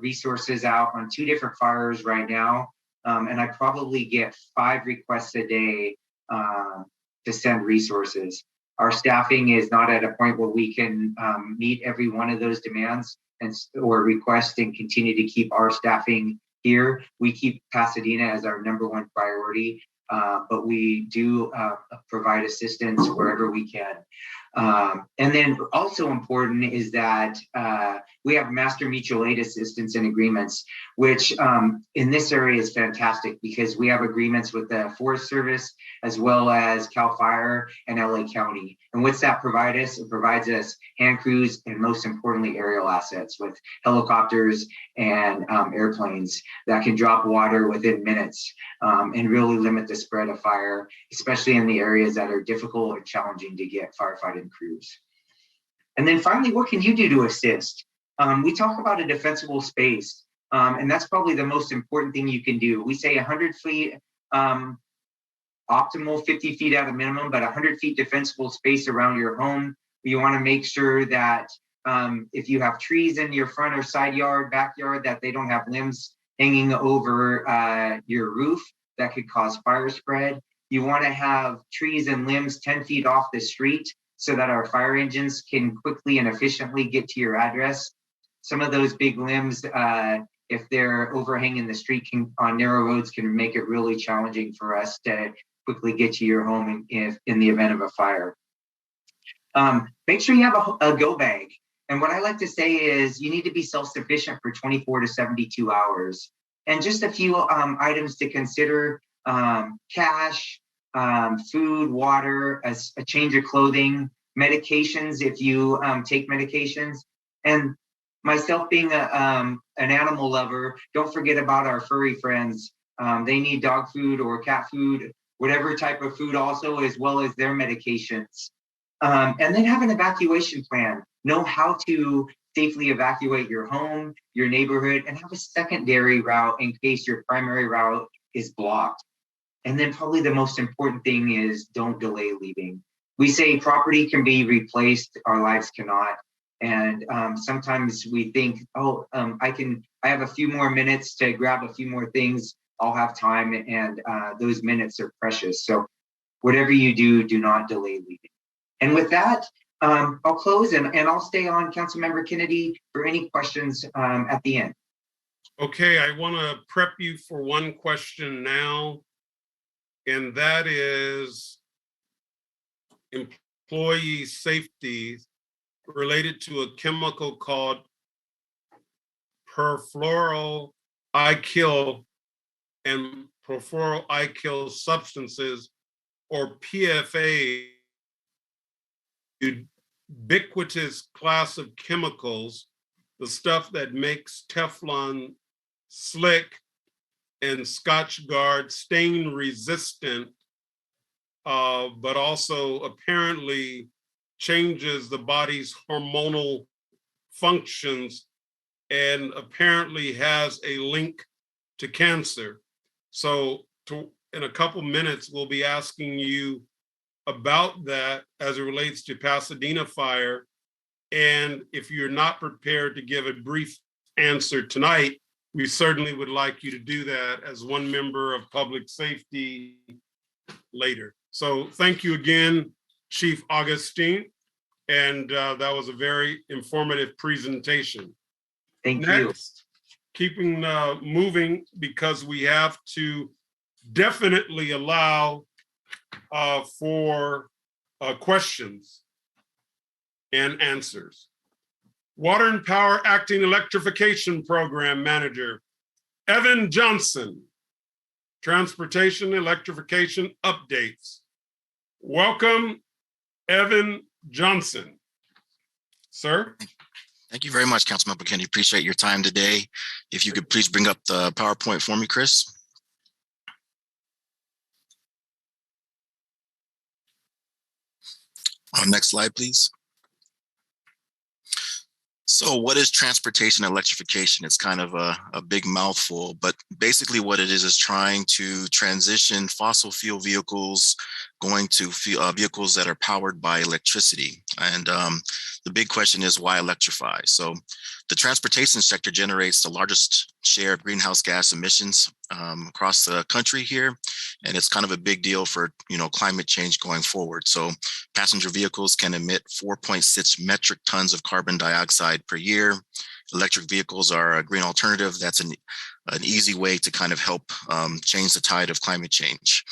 resources out on 2 different fires right now, and I probably get 5 requests a day to send resources. Our staffing is not at a point where we can meet every one of those demands or requests and continue to keep our staffing here. We keep Pasadena as our #1 priority, but we do provide assistance wherever we can. And then also important is that we have master mutual aid assistance and agreements, which in this area is fantastic because we have agreements with the Forest Service as well as CAL FIRE and LA County. And what's that provide us? It provides us hand crews and most importantly, aerial assets with helicopters and airplanes that can drop water within minutes and really limit the spread of fire, especially in the areas that are difficult and challenging to get firefighting crews. And then finally, what can you do to assist? We talk about a defensible space, and that's probably the most important thing you can do. We say 100 feet optimal, 50 feet at a minimum, but 100 feet defensible space around your home. You want to make sure that if you have trees in your front or side yard, backyard, that they don't have limbs hanging over your roof that could cause fire spread. You want to have trees and limbs 10 feet off the street so that our fire engines can quickly and efficiently get to your address. Some of those big limbs, if they're overhanging the street on narrow roads, can make it really challenging for us to quickly get to your home in the event of a fire. Make sure you have a go bag. And what I like to say is you need to be self-sufficient for 24 to 72 hours. And just a few items to consider: cash, food, water, a change of clothing, medications if you take medications. And myself being an animal lover, don't forget about our furry friends. They need dog food or cat food, whatever type of food also, as well as their medications. And then have an evacuation plan. Know how to safely evacuate your home, your neighborhood, and have a secondary route in case your primary route is blocked. And then probably the most important thing is don't delay leaving. We say property can be replaced, our lives cannot. And sometimes we think, I have a few more minutes to grab a few more things, I'll have time, and those minutes are precious. So Whatever you do, do not delay leaving. And with that, I'll close and I'll stay on, Councilmember Kennedy, for any questions at the end. Okay, I want to prep you for one question now, and that is employee safety related to a chemical called perfluoroalkyl and perfluoroalkyl substances, or PFA, ubiquitous class of chemicals, the stuff that makes Teflon slick and Scotch Guard stain resistant, but also apparently changes the body's hormonal functions and apparently has a link to cancer. So in a couple minutes, we'll be asking you about that as it relates to Pasadena fire. And if you're not prepared to give a brief answer tonight, we certainly would like you to do that as one member of public safety later. So thank you again, Chief Augustine. And that was a very informative presentation. Thank Next, you. Keeping moving, because we have to definitely allow for questions and answers. Water and Power Acting Electrification Program Manager, Evan Johnson. Transportation Electrification Updates. Welcome, Evan Johnson. Sir? Thank you very much, Councilmember Kennedy. Appreciate your time today. If you could please bring up the PowerPoint for me, Chris. Next slide, please. So what is transportation electrification? It's kind of a big mouthful, but basically what it is trying to transition fossil fuel vehicles going to vehicles that are powered by electricity. And the big question is, why electrify? So the transportation sector generates the largest share of greenhouse gas emissions across the country here. And it's kind of a big deal for, climate change going forward. So passenger vehicles can emit 4.6 metric tons of carbon dioxide per year. Electric vehicles are a green alternative. That's an easy way to kind of help change the tide of climate change.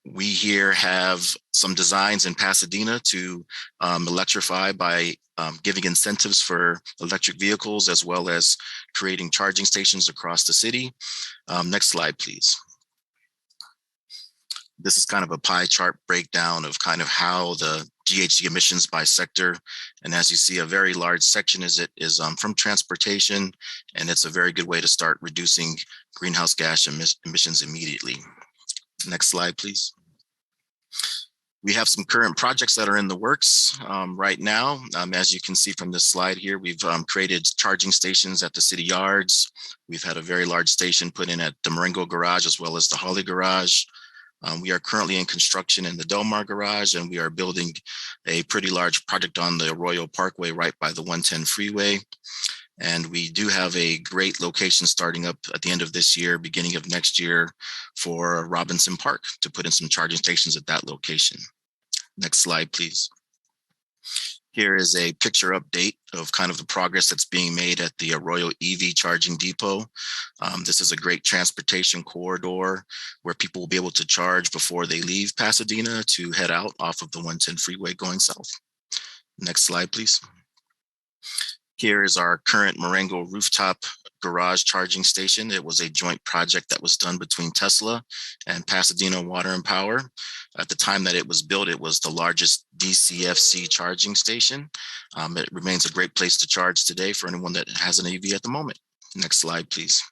We here have some designs in Pasadena to electrify by giving incentives for electric vehicles, as well as creating charging stations across the city. Next slide, please. This is kind of a pie chart breakdown of kind of how the GHG emissions by sector. And as you see, a very large section is from transportation, and it's a very good way to start reducing greenhouse gas emissions immediately. Next slide, please. We have some current projects that are in the works right now. As you can see from this slide here, we've created charging stations at the city yards. We've had a very large station put in at the Marango garage, as well as the Holly garage. We are currently in construction in the Del Mar garage, and we are building a pretty large project on the Arroyo Parkway right by the 110 freeway. And we do have a great location starting up at the end of this year, beginning of next year, for Robinson Park to put in some charging stations at that location. Next slide, please. Here is a picture update of kind of the progress that's being made at the Arroyo Eevee charging depot. This is a great transportation corridor where people will be able to charge before they leave Pasadena to head out off of the 110 freeway going south. Next slide, please. Here is our current Marango rooftop garage charging station. It was a joint project that was done between Tesla and Pasadena Water and Power. At the time that it was built, it was the largest DCFC charging station. It remains a great place to charge today for anyone that has an Eevee at the moment. Next slide, please.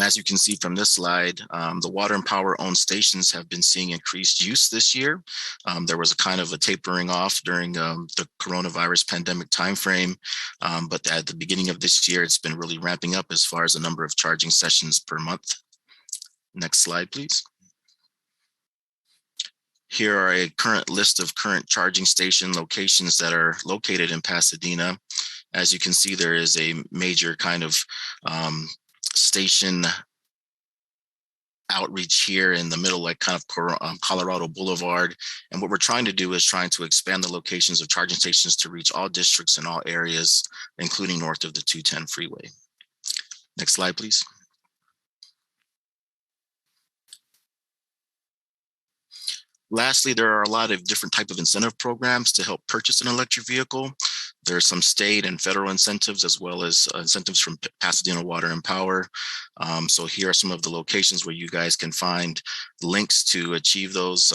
As you can see from this slide, the Water and Power owned stations have been seeing increased use this year. There was a kind of a tapering off during the coronavirus pandemic timeframe, but at the beginning of this year, it's been really ramping up as far as the number of charging sessions per month. Next slide, please. Here are a current list of current charging station locations that are located in Pasadena. As you can see, there is a major kind of station outreach here in the middle, like kind of Colorado Boulevard. And what we're trying to do is trying to expand the locations of charging stations to reach all districts in all areas, including north of the 210 freeway. Next slide, please. Lastly, there are a lot of different type of incentive programs to help purchase an electric vehicle. There are some state and federal incentives, as well as incentives from Pasadena Water and Power. So here are some of the locations where you guys can find links to achieve those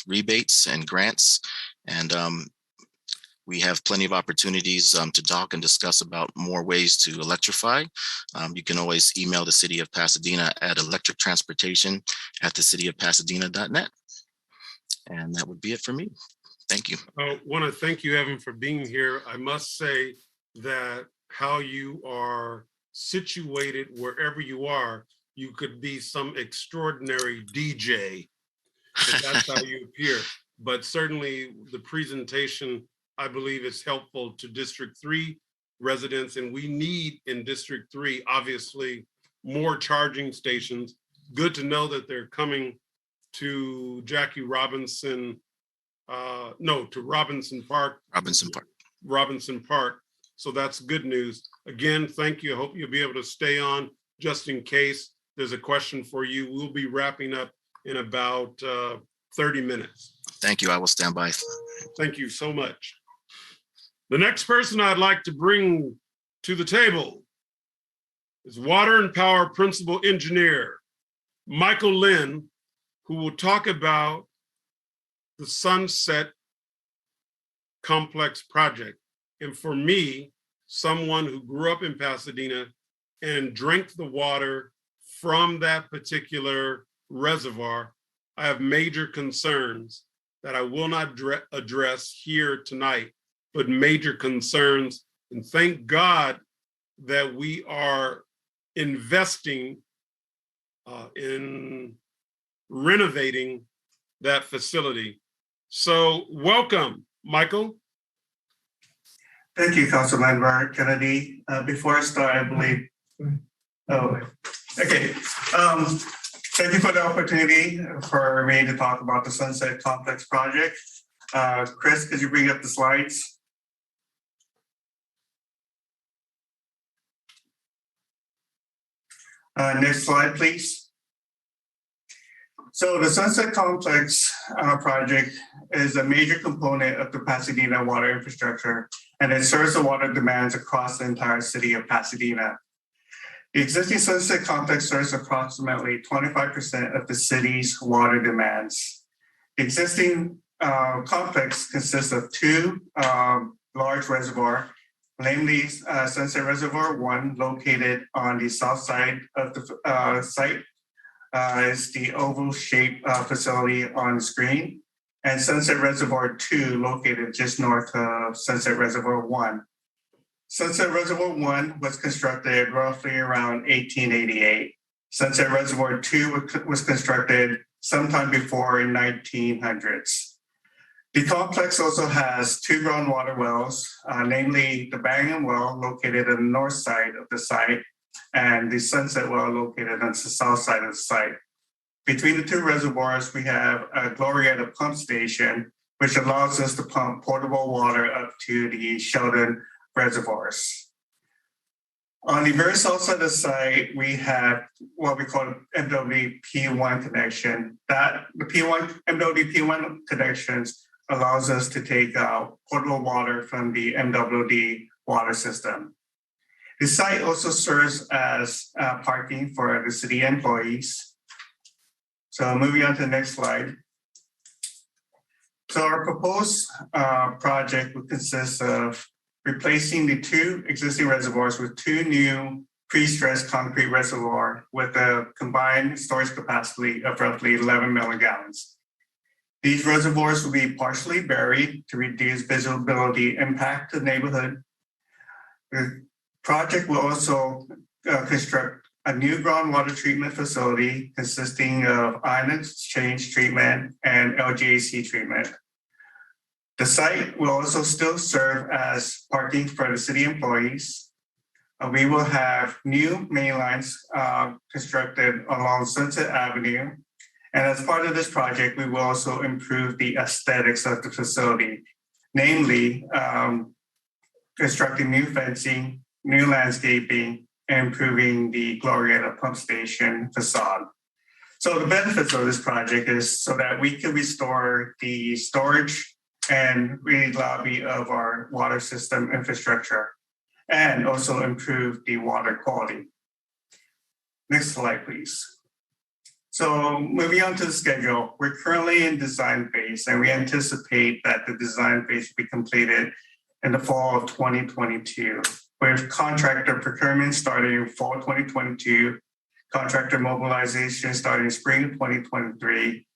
rebates and grants. And we have plenty of opportunities to talk and discuss about more ways to electrify. You can always email the City of Pasadena at electrictransportation@thecityofpasadena.net. And that would be it for me. Thank you. I want to thank you, Evan, for being here. I must say that how you are situated wherever you are, you could be some extraordinary DJ. If that's how you appear. But certainly the presentation, I believe, is helpful to District 3 residents. And we need in District 3, obviously, more charging stations. Good to know that they're coming to Jackie Robinson, to Robinson Park. Robinson Park. So that's good news. Again, thank you. I hope you'll be able to stay on just in case there's a question for you. We'll be wrapping up in about 30 minutes. Thank you. I will stand by. Thank you so much. The next person I'd like to bring to the table is Water and Power Principal Engineer Michael Lynn, who will talk about the Sunset Complex project. And for me, someone who grew up in Pasadena and drank the water from that particular reservoir, I have major concerns that I will not address here tonight, but major concerns. And thank God that we are investing in renovating that facility. So welcome, Michael. Thank you, Councilmember Kennedy. Before I start, I believe, thank you for the opportunity for me to talk about the Sunset Complex project. Chris, could you bring up the slides? Next slide, please. So the Sunset Complex project is a major component of the Pasadena water infrastructure, and it serves the water demands across the entire city of Pasadena. The existing Sunset Complex serves approximately 25% of the city's water demands. The existing complex consists of two large reservoirs, namely Sunset Reservoir 1, located on the south side of the site, is the oval-shaped facility on the screen, and Sunset Reservoir 2, located just north of Sunset Reservoir 1. Sunset Reservoir 1 was constructed roughly around 1888. Sunset Reservoir 2 was constructed sometime before in 1900s. The complex also has two groundwater wells, namely the Bangham well, located on the north side of the site, and the Sunset well, located on the south side of the site. Between the two reservoirs, we have a Glorietta pump station, which allows us to pump potable water up to the Sheldon reservoirs. On the very south side of the site, we have what we call MWP1 connection. The MWP1 connections allows us to take potable water from the MWD water system. The site also serves as parking for the city employees. So moving on to the next slide. So our proposed project would consist of replacing the two existing reservoirs with two new pre-stressed concrete reservoirs with a combined storage capacity of roughly 11 million gallons. These reservoirs will be partially buried to reduce visibility impact to the neighborhood. The project will also construct a new groundwater treatment facility consisting of ion exchange treatment and LGAC treatment. The site will also still serve as parking for the city employees. We will have new main lines constructed along Sunset Avenue. And as part of this project, we will also improve the aesthetics of the facility, namely constructing new fencing, new landscaping, and improving the Glorieta pump station facade. So the benefits of this project is so that we can restore the storage and really lobby of our water system infrastructure and also improve the water quality. Next slide, please. So moving on to the schedule, we're currently in design phase and we anticipate that the design phase will be completed in the fall of 2022, with contractor procurement starting in fall 2022, contractor mobilization starting spring of 2023,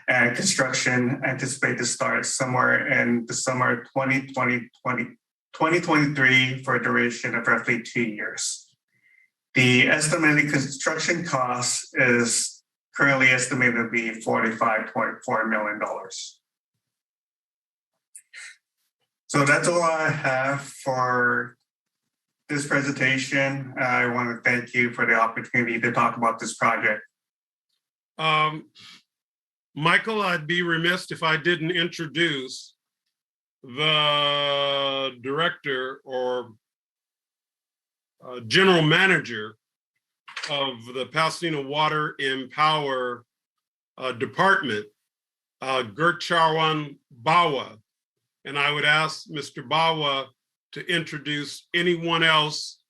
and construction anticipated to start somewhere in the summer of 2023 for a duration of roughly 2 years. The estimated construction cost is currently estimated to be $45.4 million. So that's all I have for this presentation. I want to thank you for the opportunity to talk about this project. Michael, I'd be remiss if I didn't introduce the director or general manager of the Pasadena Water and Power Department, Gurchawan Bawa. And I would ask Mr. Bawa to introduce anyone else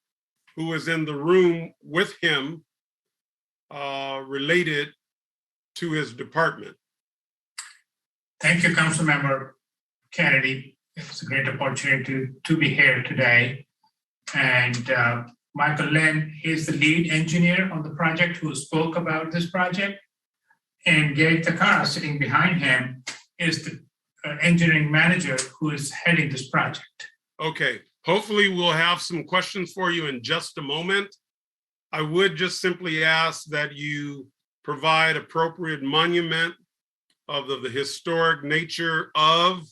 who is in the room with him related to his department. Thank you, Councilmember Kennedy. It's a great opportunity to be here today. And Michael Lynn is the lead engineer on the project who spoke about this project. And Gary Takara, sitting behind him, is the engineering manager who is heading this project. Okay, hopefully we'll have some questions for you in just a moment. I would just simply ask that you provide appropriate monument of the historic nature of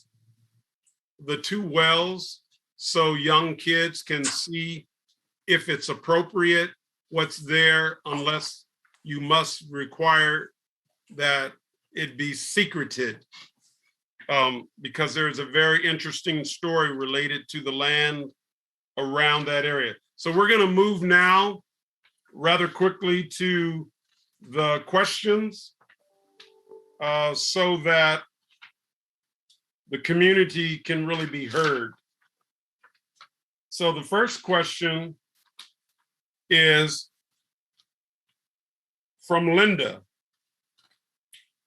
the two wells so young kids can see if it's appropriate, what's there, unless you must require that it be secreted. Because there's a very interesting story related to the land around that area. So we're going to move now rather quickly to the questions so that the community can really be heard. So the first question is from Linda.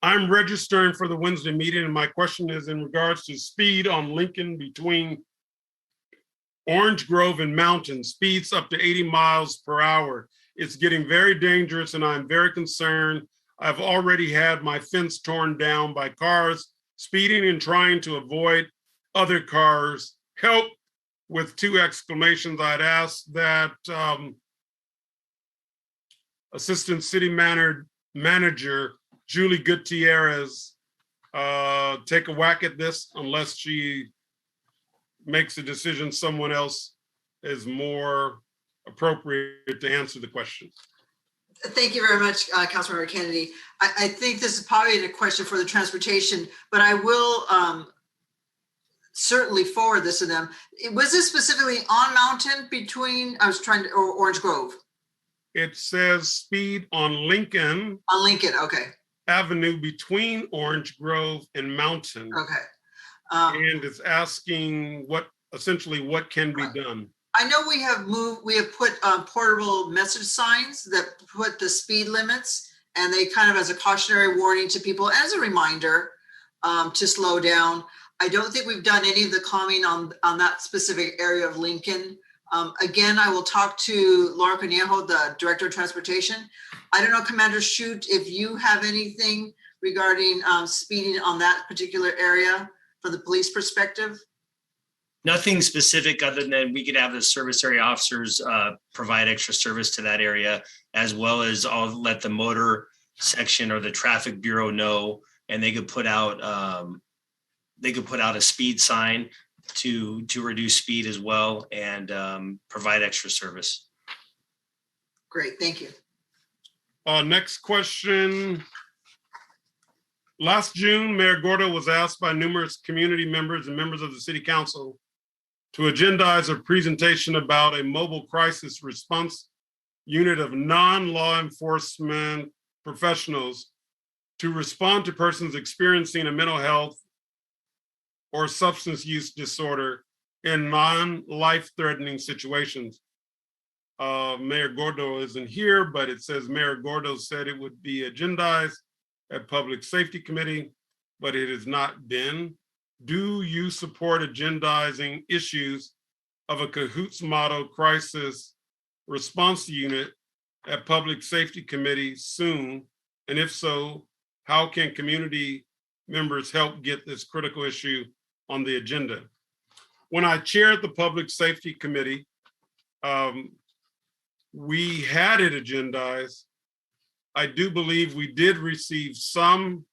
I'm registering for the Wednesday meeting, and my question is in regards to speed on Lincoln between Orange Grove and Mountain. Speeds up to 80 miles per hour. It's getting very dangerous, and I'm very concerned. I've already had my fence torn down by cars speeding and trying to avoid other cars. Help, with 2 exclamations. I'd ask that Assistant City Manager Julie Gutierrez take a whack at this, unless she makes a decision someone else is more appropriate to answer the question. Thank you very much, Councilmember Kennedy. I think this is probably a question for the transportation, but I will certainly forward this to them. Was this specifically on Mountain between, or Orange Grove? It says speed on Lincoln. On Lincoln, okay. Avenue between Orange Grove and Mountain. Okay. And it's asking what can be done. I know we have put portable message signs that put the speed limits, and they kind of as a cautionary warning to people, as a reminder to slow down. I don't think we've done any of the calming on that specific area of Lincoln. Again, I will talk to Laura Conejo, the Director of Transportation. I don't know, Commander Shute, if you have anything regarding speeding on that particular area from the police perspective. Nothing specific other than we could have the service area officers provide extra service to that area, as well as I'll let the motor section or the traffic bureau know, and they could put out a speed sign to reduce speed as well and provide extra service. Great, thank you. Next question. Last June, Mayor Gordo was asked by numerous community members and members of the city council to agendize a presentation about a mobile crisis response unit of non-law enforcement professionals to respond to persons experiencing a mental health or substance use disorder in non-life-threatening situations. Mayor Gordo isn't here, but it says Mayor Gordo said it would be agendized at Public Safety Committee, but it has not been. Do you support agendizing issues of a CAHOOTS model crisis response unit at Public Safety Committee soon? And if so, how can community members help get this critical issue on the agenda? When I chaired the Public Safety Committee, we had it agendized. I do believe we did receive some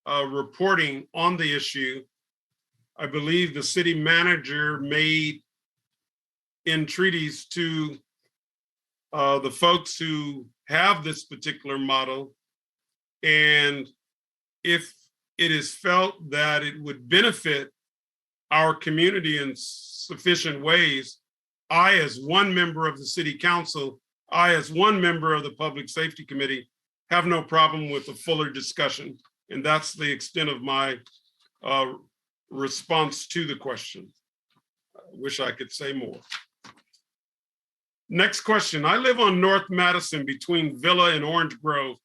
reporting on the issue. I believe the city manager made entreaties to the folks who have this particular model. And if it is felt that it would benefit our community in sufficient ways, I, as one member of the city council, I, as one member of the Public Safety Committee, have no problem with a fuller discussion. And that's the extent of my response to the question. I wish I could say more. Next question. I live on North Madison between Villa and Orange Grove,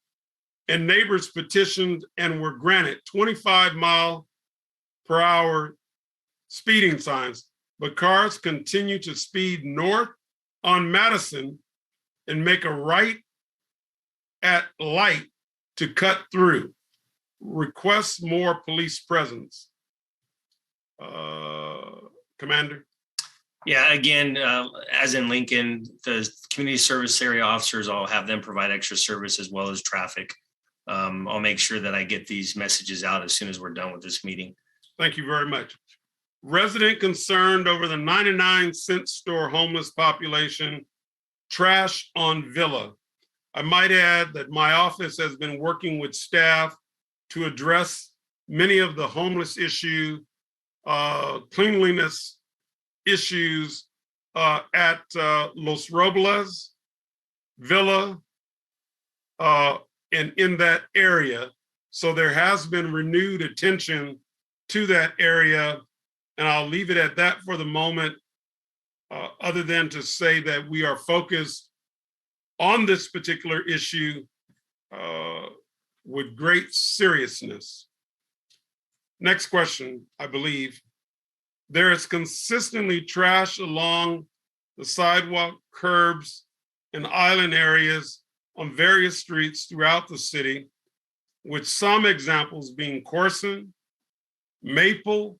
and neighbors petitioned and were granted 25-mile-per-hour speeding signs, but cars continue to speed north on Madison and make a right at light to cut through. Request more police presence. Commander? Yeah, again, as in Lincoln, the community service area officers, I'll have them provide extra service as well as traffic. I'll make sure that I get these messages out as soon as we're done with this meeting. Thank you very much. Resident concerned over the 99-cent store homeless population, trash on Villa. I might add that my office has been working with staff to address many of the homeless issue, cleanliness issues at Los Robles, Villa, and in that area. So there has been renewed attention to that area. And I'll leave it at that for the moment, other than to say that we are focused on this particular issue with great seriousness. Next question, I believe. There is consistently trash along the sidewalk, curbs, and island areas on various streets throughout the city, with some examples being Corson, Maple,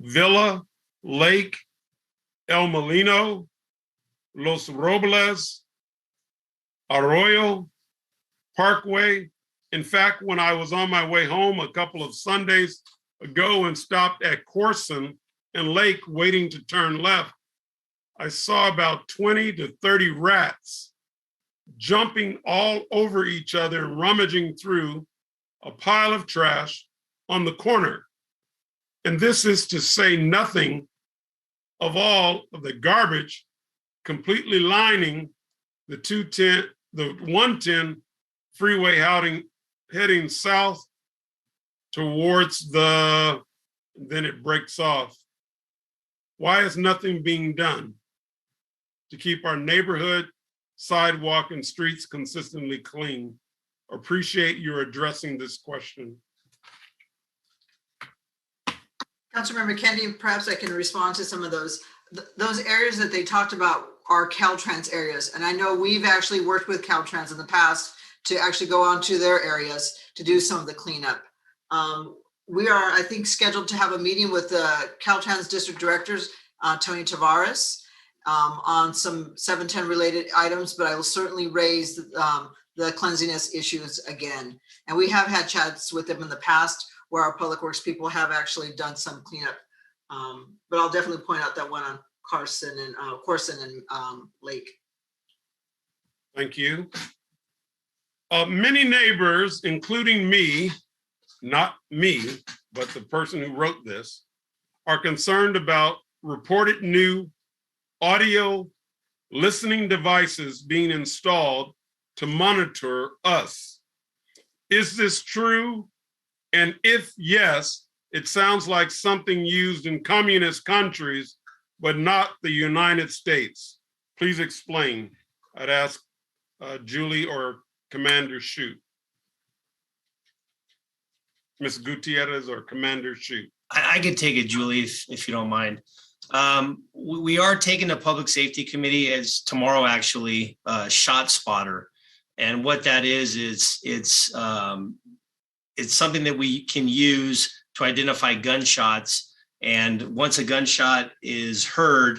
Villa, Lake, El Molino, Los Robles, Arroyo, Parkway. In fact, when I was on my way home a couple of Sundays ago and stopped at Corson and Lake waiting to turn left, I saw about 20 to 30 rats jumping all over each other and rummaging through a pile of trash on the corner. And this is to say nothing of all of the garbage completely lining the 110 freeway heading south towards then it breaks off. Why is nothing being done to keep our neighborhood, sidewalk, and streets consistently clean? Appreciate your addressing this question. Councilmember Kennedy, perhaps I can respond to some of those. Those areas that they talked about are Caltrans areas. And I know we've actually worked with Caltrans in the past to actually go onto their areas to do some of the cleanup. We are, I think, scheduled to have a meeting with the Caltrans district directors, Tony Tavares, on some 710 related items, but I will certainly raise the cleanliness issues again. And we have had chats with them in the past where our public works people have actually done some cleanup. But I'll definitely point out that one on Corson and Lake. Thank you. Many neighbors, including me, not me, but the person who wrote this, are concerned about reported new audio listening devices being installed to monitor us. Is this true? And if yes, it sounds like something used in communist countries, but not the United States. Please explain. I'd ask Julie or Commander Shute. Ms. Gutierrez or Commander Shute. I could take it, Julie, if you don't mind. We are taking the Public Safety Committee as tomorrow, actually, Shot Spotter. And what that is it's something that we can use to identify gunshots. And once a gunshot is heard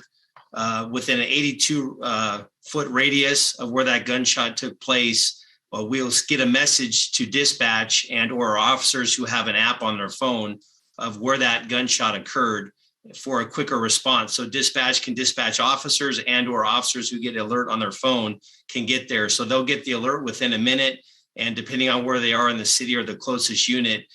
within an 82-foot radius of where that gunshot took place, we'll get a message to dispatch and or officers who have an app on their phone of where that gunshot occurred for a quicker response. So dispatch can dispatch officers and or officers who get alert on their phone can get there. So they'll get the alert within a minute. And depending on where they are in the city or the closest unit,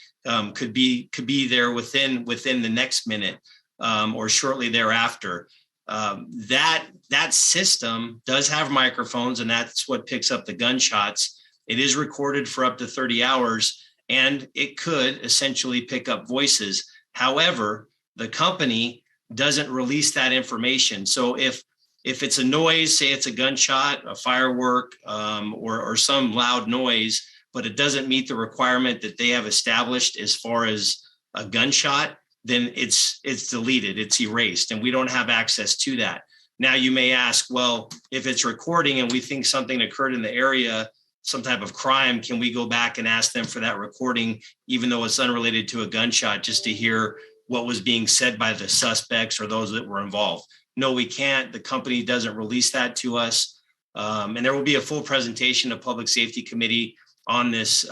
could be there within the next minute or shortly thereafter. That system does have microphones, and that's what picks up the gunshots. It is recorded for up to 30 hours, and it could essentially pick up voices. However, the company doesn't release that information. So if it's a noise, say it's a gunshot, a firework, or some loud noise, but it doesn't meet the requirement that they have established as far as a gunshot, then it's deleted, it's erased, and we don't have access to that. Now you may ask, well, if it's recording and we think something occurred in the area, some type of crime, can we go back and ask them for that recording, even though it's unrelated to a gunshot, just to hear what was being said by the suspects or those that were involved? No, we can't. The company doesn't release that to us. And there will be a full presentation of Public Safety Committee on this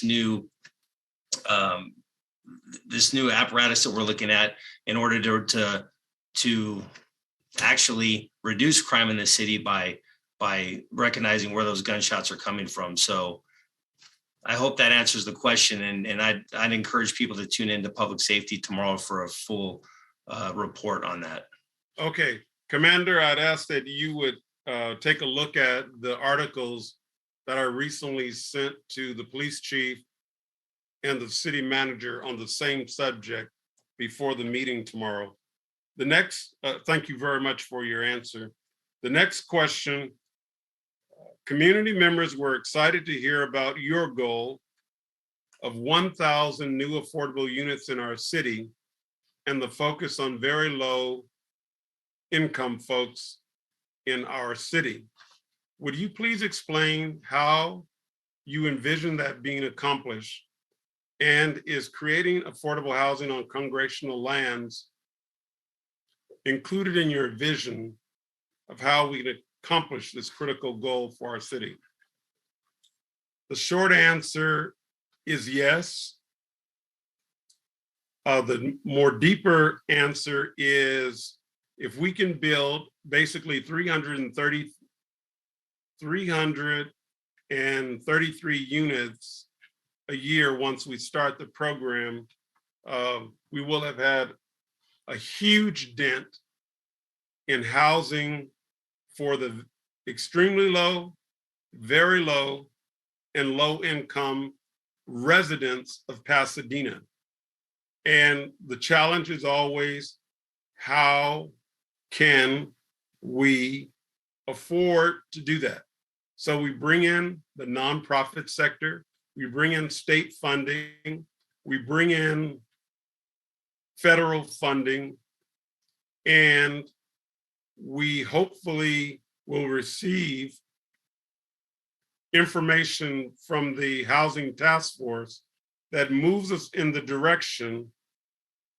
new apparatus that we're looking at in order to actually reduce crime in the city by recognizing where those gunshots are coming from. So I hope that answers the question, and I'd encourage people to tune into Public Safety tomorrow for a full report on that. Okay, Commander, I'd ask that you would take a look at the articles that I recently sent to the police chief and the city manager on the same subject before the meeting tomorrow. The next, thank you very much for your answer. The next question, community members were excited to hear about your goal of 1,000 new affordable units in our city and the focus on very low income folks in our city. Would you please explain how you envision that being accomplished? And is creating affordable housing on congressional lands included in your vision of how we can accomplish this critical goal for our city? The short answer is yes. The more deeper answer is if we can build basically 333 units a year once we start the program, we will have had a huge dent in housing for the extremely low, very low, and low income residents of Pasadena. And the challenge is always, how can we afford to do that? So we bring in the nonprofit sector, we bring in state funding, we bring in federal funding, and we hopefully will receive information from the Housing Task Force that moves us in the direction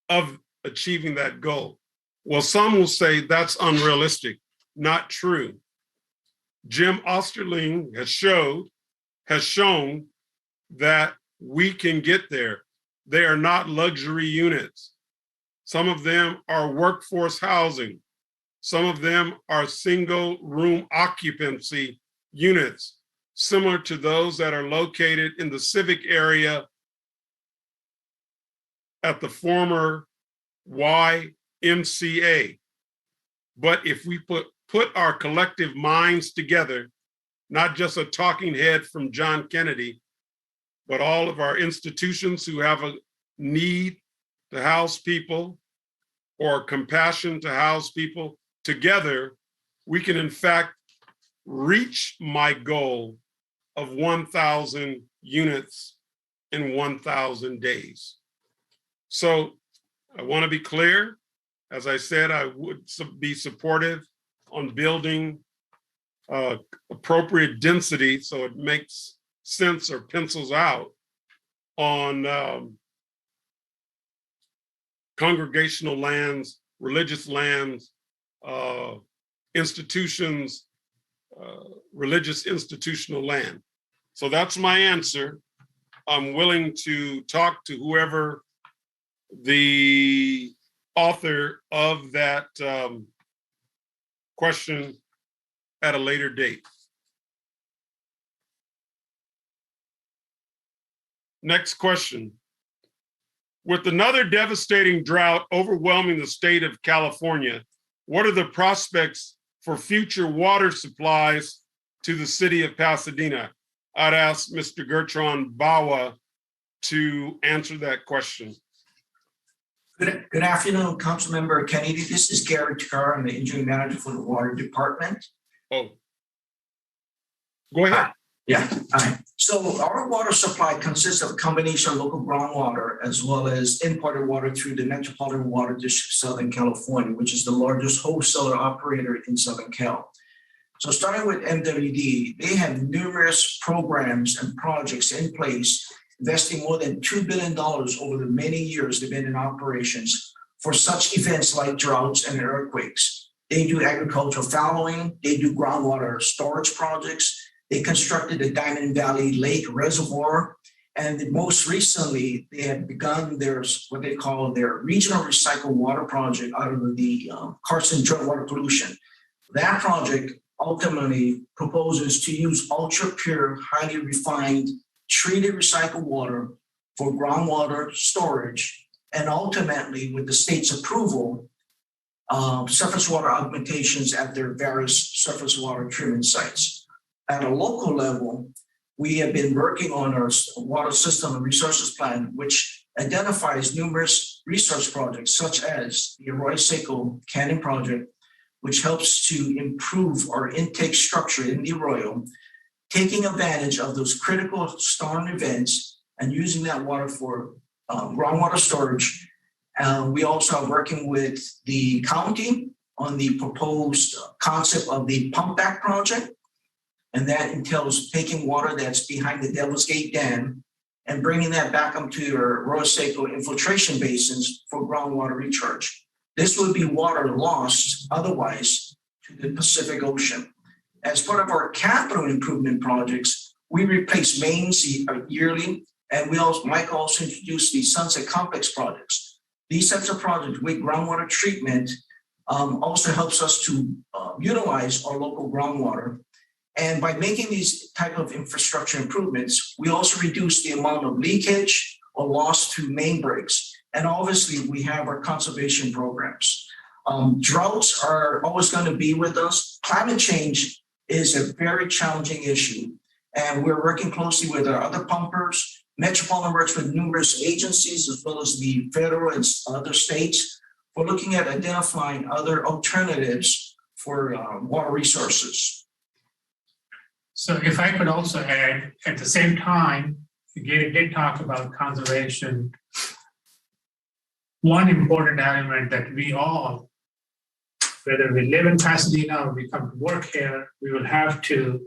of achieving that goal. Well, some will say that's unrealistic, not true. Jim Osterling has shown that we can get there. They are not luxury units. Some of them are workforce housing. Some of them are single room occupancy units similar to those that are located in the civic area at the former YMCA. But if we put our collective minds together, not just a talking head from John Kennedy, but all of our institutions who have a need to house people or compassion to house people together, we can in fact reach my goal of 1,000 units in 1,000 days. So I want to be clear. As I said, I would be supportive on building appropriate density so it makes sense or pencils out on congregational lands, religious lands, institutions, religious institutional land. So that's my answer. I'm willing to talk to whoever the author of that question at a later date. Next question. With another devastating drought overwhelming the state of California, what are the prospects for future water supplies to the city of Pasadena? I'd ask Mr. Gertron Bawa to answer that question. Good afternoon, Councilmember Kennedy. This is Gary Takar. I'm the engineering manager for the water department. Oh, go ahead. Yeah. So our water supply consists of a combination of local groundwater as well as imported water through the Metropolitan Water District, Southern California, which is the largest wholesaler operator in Southern Cal. So starting with MWD, they have numerous programs and projects in place, investing more than $2 billion over the many years they've been in operations for such events like droughts and earthquakes. They do agricultural fallowing, they do groundwater storage projects, they constructed the Diamond Valley Lake Reservoir, and most recently, they have begun what they call their regional recycled water project out of the Carson Joint Water Pollution. That project ultimately proposes to use ultra-pure, highly refined, treated recycled water for groundwater storage, and ultimately, with the state's approval, surface water augmentations at their various surface water treatment sites. At a local level, we have been working on our water system and resources plan, which identifies numerous research projects, such as the Arroyo Canyon project, which helps to improve our intake structure in the Arroyo, taking advantage of those critical storm events and using that water for groundwater storage. We also are working with the county on the proposed concept of the pump back project. And that entails taking water that's behind the Devil's Gate Dam and bringing that back up to your Arroyo Seco infiltration basins for groundwater recharge. This would be water lost otherwise to the Pacific Ocean. As part of our capital improvement projects, we replace mains yearly, and Mike also introduced the Sunset Complex projects. These types of projects with groundwater treatment also helps us to utilize our local groundwater. And by making these type of infrastructure improvements, we also reduce the amount of leakage or loss to main breaks. And obviously, we have our conservation programs. Droughts are always going to be with us. Climate change is a very challenging issue. And we're working closely with our other pumpers. Metropolitan works with numerous agencies, as well as the federal and other states, for looking at identifying other alternatives for water resources. So if I could also add, at the same time, Gary did talk about conservation. One important element that we all, whether we live in Pasadena or we come to work here, we will have to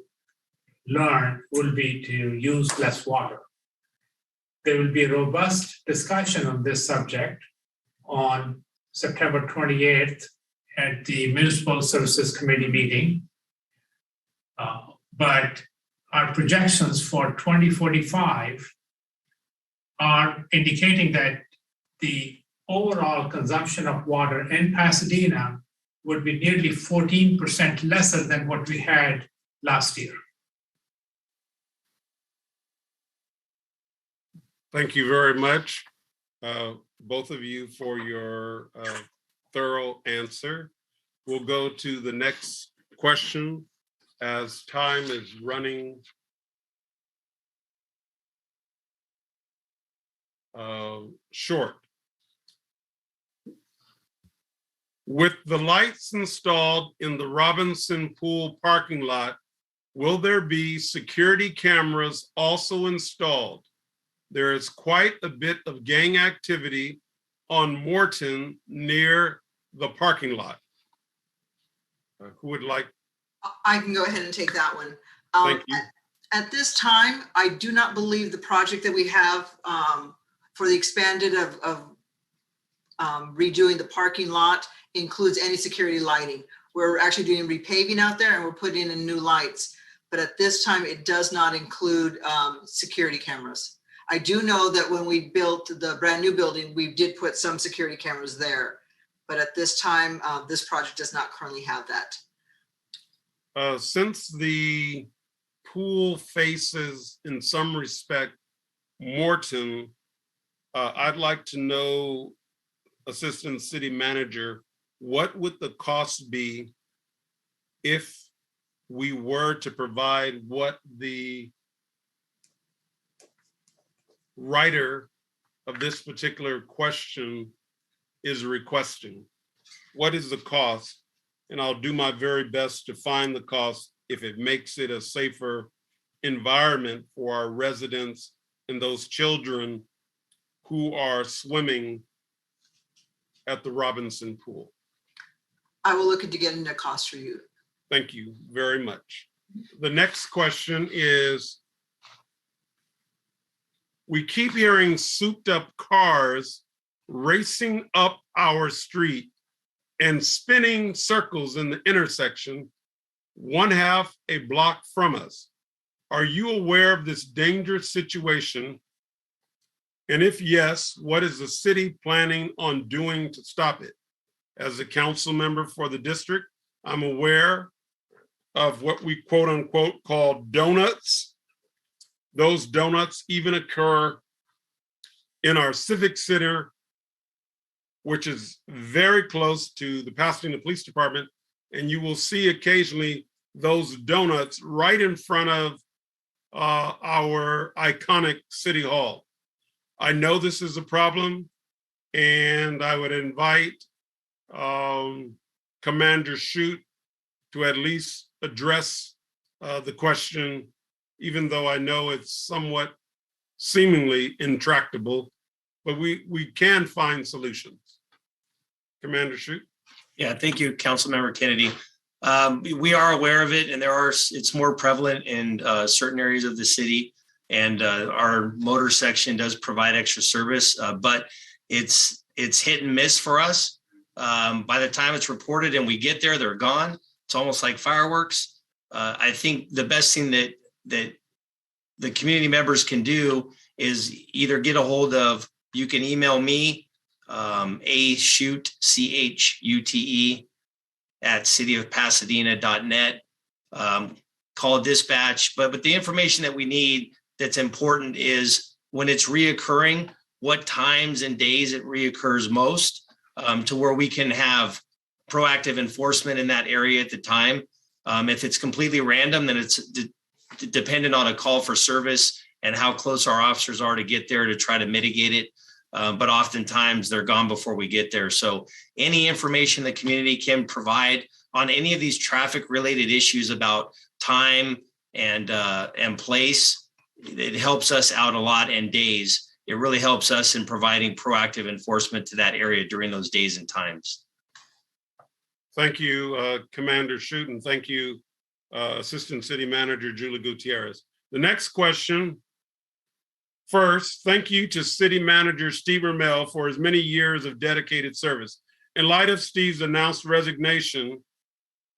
learn will be to use less water. There will be a robust discussion on this subject on September 28th at the Municipal Services Committee meeting. But our projections for 2045 are indicating that the overall consumption of water in Pasadena would be nearly 14% lesser than what we had last year. Thank you very much, both of you, for your thorough answer. We'll go to the next question as time is running short. With the lights installed in the Robinson Pool parking lot, will there be security cameras also installed? There is quite a bit of gang activity on Morton near the parking lot. Who would like? I can go ahead and take that one. Thank you. At this time, I do not believe the project that we have for the expanded of redoing the parking lot includes any security lighting. We're actually doing repaving out there and we're putting in new lights. But at this time, it does not include security cameras. I do know that when we built the brand new building, we did put some security cameras there. But at this time, this project does not currently have that. Since the pool faces, in some respect, Morton, I'd like to know, Assistant City Manager, what would the cost be if we were to provide what the writer of this particular question is requesting? What is the cost? And I'll do my very best to find the cost if it makes it a safer environment for our residents and those children who are swimming at the Robinson Pool. I will look into getting a cost for you. Thank you very much. The next question is, we keep hearing souped up cars racing up our street and spinning circles in the intersection, 1/2 a block from us. Are you aware of this dangerous situation? And if yes, what is the city planning on doing to stop it? As a council member for the district, I'm aware of what we quote unquote call donuts. Those donuts even occur in our civic center, which is very close to the Pasadena Police Department. And you will see occasionally those donuts right in front of our iconic City Hall. I know this is a problem, and I would invite Commander Shute to at least address the question, even though I know it's somewhat seemingly intractable, but we can find solutions. Commander Shute. Yeah, thank you, Councilmember Kennedy. We are aware of it, and it's more prevalent in certain areas of the city, and our motor section does provide extra service, but it's hit and miss for us. By the time it's reported and we get there, they're gone. It's almost like fireworks. I think the best thing that the community members can do is either get a hold of, you can email me, Shute, CHUTE, at cityofpasadena.net, call dispatch. But the information that we need that's important is when it's reoccurring, what times and days it reoccurs most, to where we can have proactive enforcement in that area at the time. If it's completely random, then it's dependent on a call for service and how close our officers are to get there to try to mitigate it. But oftentimes they're gone before we get there. So any information the community can provide on any of these traffic related issues about time and place, it helps us out a lot, and days. It really helps us in providing proactive enforcement to that area during those days and times. Thank you, Commander Shute, and thank you, Assistant City Manager Julie Gutierrez. The next question. First, thank you to City Manager Steve Ramel for his many years of dedicated service. In light of Steve's announced resignation,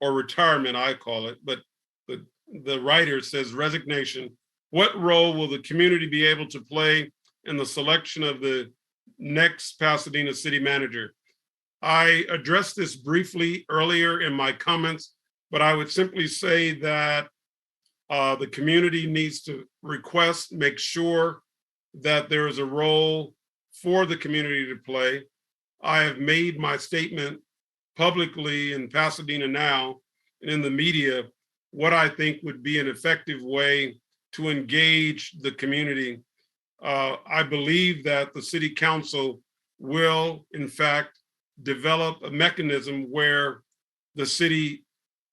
or retirement, I call it, but the writer says resignation, what role will the community be able to play in the selection of the next Pasadena City Manager? I addressed this briefly earlier in my comments, but I would simply say that the community needs to request, make sure that there is a role for the community to play. I have made my statement publicly in Pasadena now and in the media what I think would be an effective way to engage the community. I believe that the city council will, in fact, develop a mechanism where the city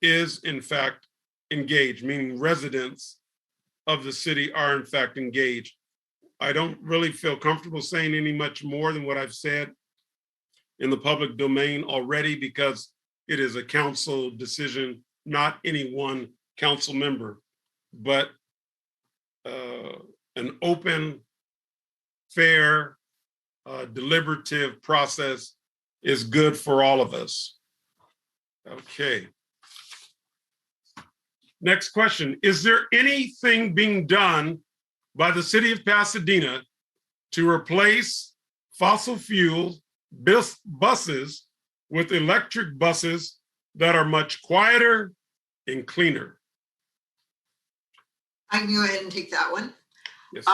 is, in fact, engaged, meaning residents of the city are, in fact, engaged. I don't really feel comfortable saying any much more than what I've said in the public domain already, because it is a council decision, not any one council member, but an open, fair, deliberative process is good for all of us. Okay. Next question. Is there anything being done by the city of Pasadena to replace fossil fuel buses with electric buses that are much quieter and cleaner? I can go ahead and take that one. Yes.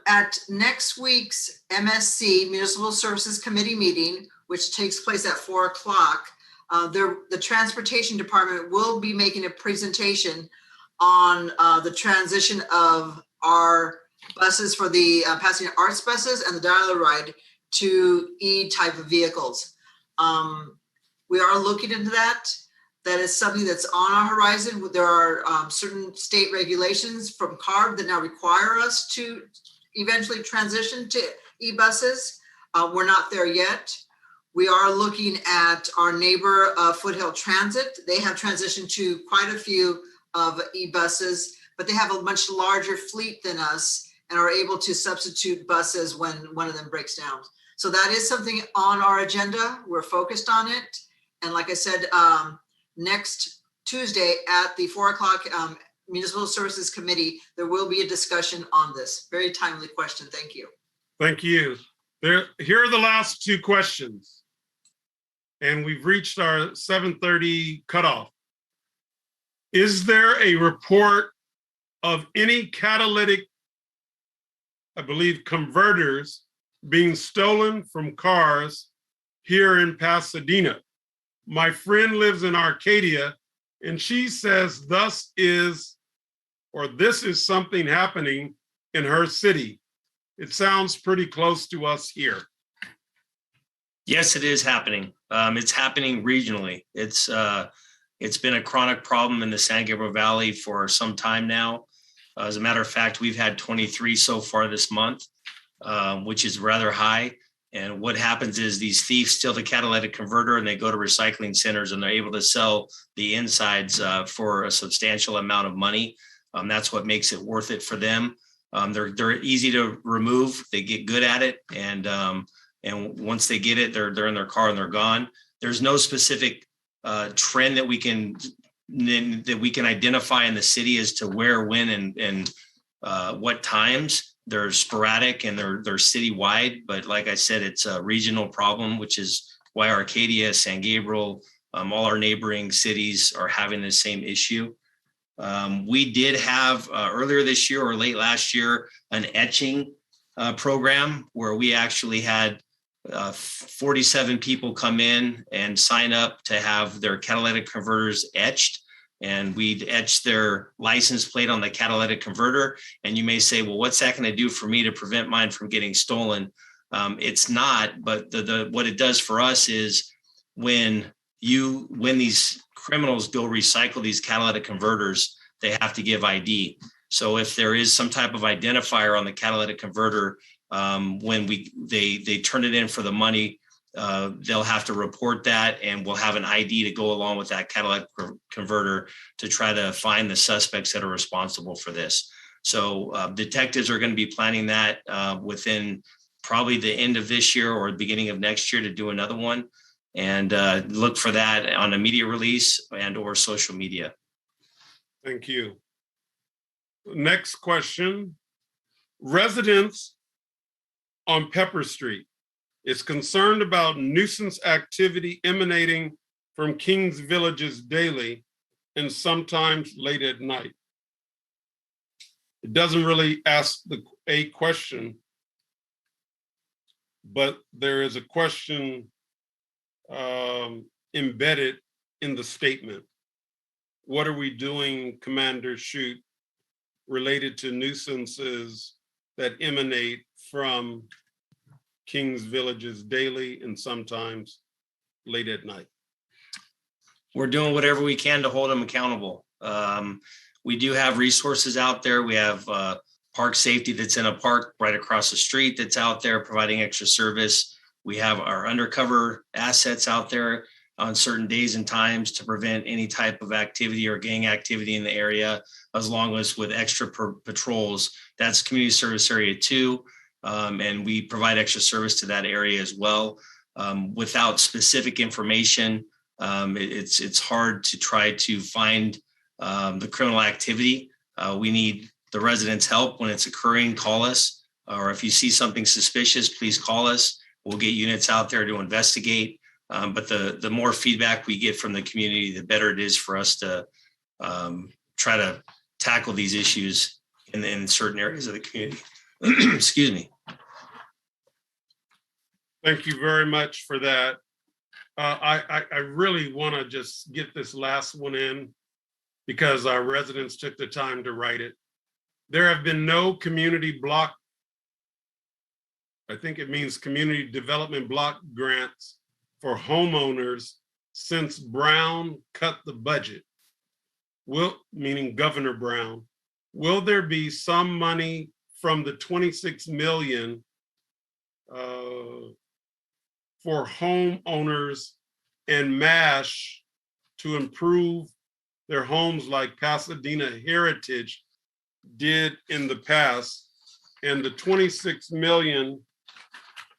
At next week's MSC, Municipal Services Committee meeting, which takes place at 4 o'clock, the Transportation Department will be making a presentation on the transition of our buses for the Pasadena Arts buses and the Dial Ride to E-type of vehicles. We are looking into that. That is something that's on our horizon. There are certain state regulations from CARB that now require us to eventually transition to e-buses. We're not there yet. We are looking at our neighbor, Foothill Transit. They have transitioned to quite a few of e-buses, but they have a much larger fleet than us and are able to substitute buses when one of them breaks down. So that is something on our agenda. We're focused on it. And like I said, next Tuesday at the 4 o'clock Municipal Services Committee, there will be a discussion on this. Very timely question. Thank you. Thank you. Here are the last two questions. And we've reached our 7:30 cutoff. Is there a report of any catalytic, I believe, converters being stolen from cars here in Pasadena? My friend lives in Arcadia, and she says this is something happening in her city. It sounds pretty close to us here. Yes, it is happening. It's happening regionally. It's been a chronic problem in the San Gabriel Valley for some time now. As a matter of fact, we've had 23 so far this month, which is rather high. And what happens is these thieves steal the catalytic converter and they go to recycling centers and they're able to sell the insides for a substantial amount of money. That's what makes it worth it for them. They're easy to remove. They get good at it. And once they get it, they're in their car and they're gone. There's no specific trend that we can identify in the city as to where, when, and what times. They're sporadic and they're citywide, but like I said, it's a regional problem, which is why Arcadia, San Gabriel, all our neighboring cities are having the same issue. We did have earlier this year or late last year an etching program where we actually had 47 people come in and sign up to have their catalytic converters etched. And we'd etch their license plate on the catalytic converter. And you may say, well, what's that going to do for me to prevent mine from getting stolen? It's not, but what it does for us is when these criminals go recycle these catalytic converters, they have to give ID. So if there is some type of identifier on the catalytic converter, when they turn it in for the money, they'll have to report that, and we'll have an ID to go along with that catalytic converter to try to find the suspects that are responsible for this. So detectives are going to be planning that within probably the end of this year or the beginning of next year to do another one, and look for that on a media release and or social media. Thank you. Next question. Residents on Pepper Street is concerned about nuisance activity emanating from Kings Villages daily and sometimes late at night. It doesn't really ask a question, but there is a question embedded in the statement. What are we doing, Commander Shute, related to nuisances that emanate from King's Villages daily and sometimes late at night? We're doing whatever we can to hold them accountable. We do have resources out there. We have park safety that's in a park right across the street that's out there providing extra service. We have our undercover assets out there on certain days and times to prevent any type of activity or gang activity in the area, as long as with extra patrols. That's community service area 2. And we provide extra service to that area as well. Without specific information, it's hard to try to find the criminal activity. We need the residents' help when it's occurring. Call us, or if you see something suspicious, please call us. We'll get units out there to investigate. But the more feedback we get from the community, the better it is for us to try to tackle these issues in certain areas of the community. Excuse me. Thank you very much for that. I really want to just get this last one in because our residents took the time to write it. There have been no community block, I think it means community development block grants for homeowners since Brown cut the budget. Meaning Governor Brown, will there be some money from the 26 million for homeowners and MASH to improve their homes like Pasadena Heritage did in the past? And the 26 million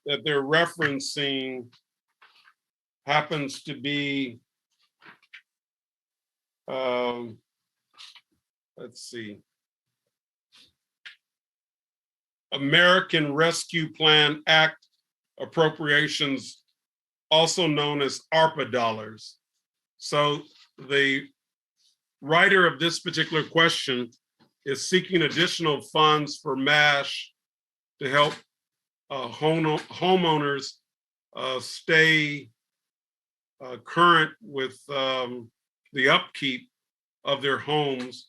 that they're referencing happens to be, let's see, American Rescue Plan Act appropriations, also known as ARPA dollars. So the writer of this particular question is seeking additional funds for MASH to help homeowners stay current with the upkeep of their homes.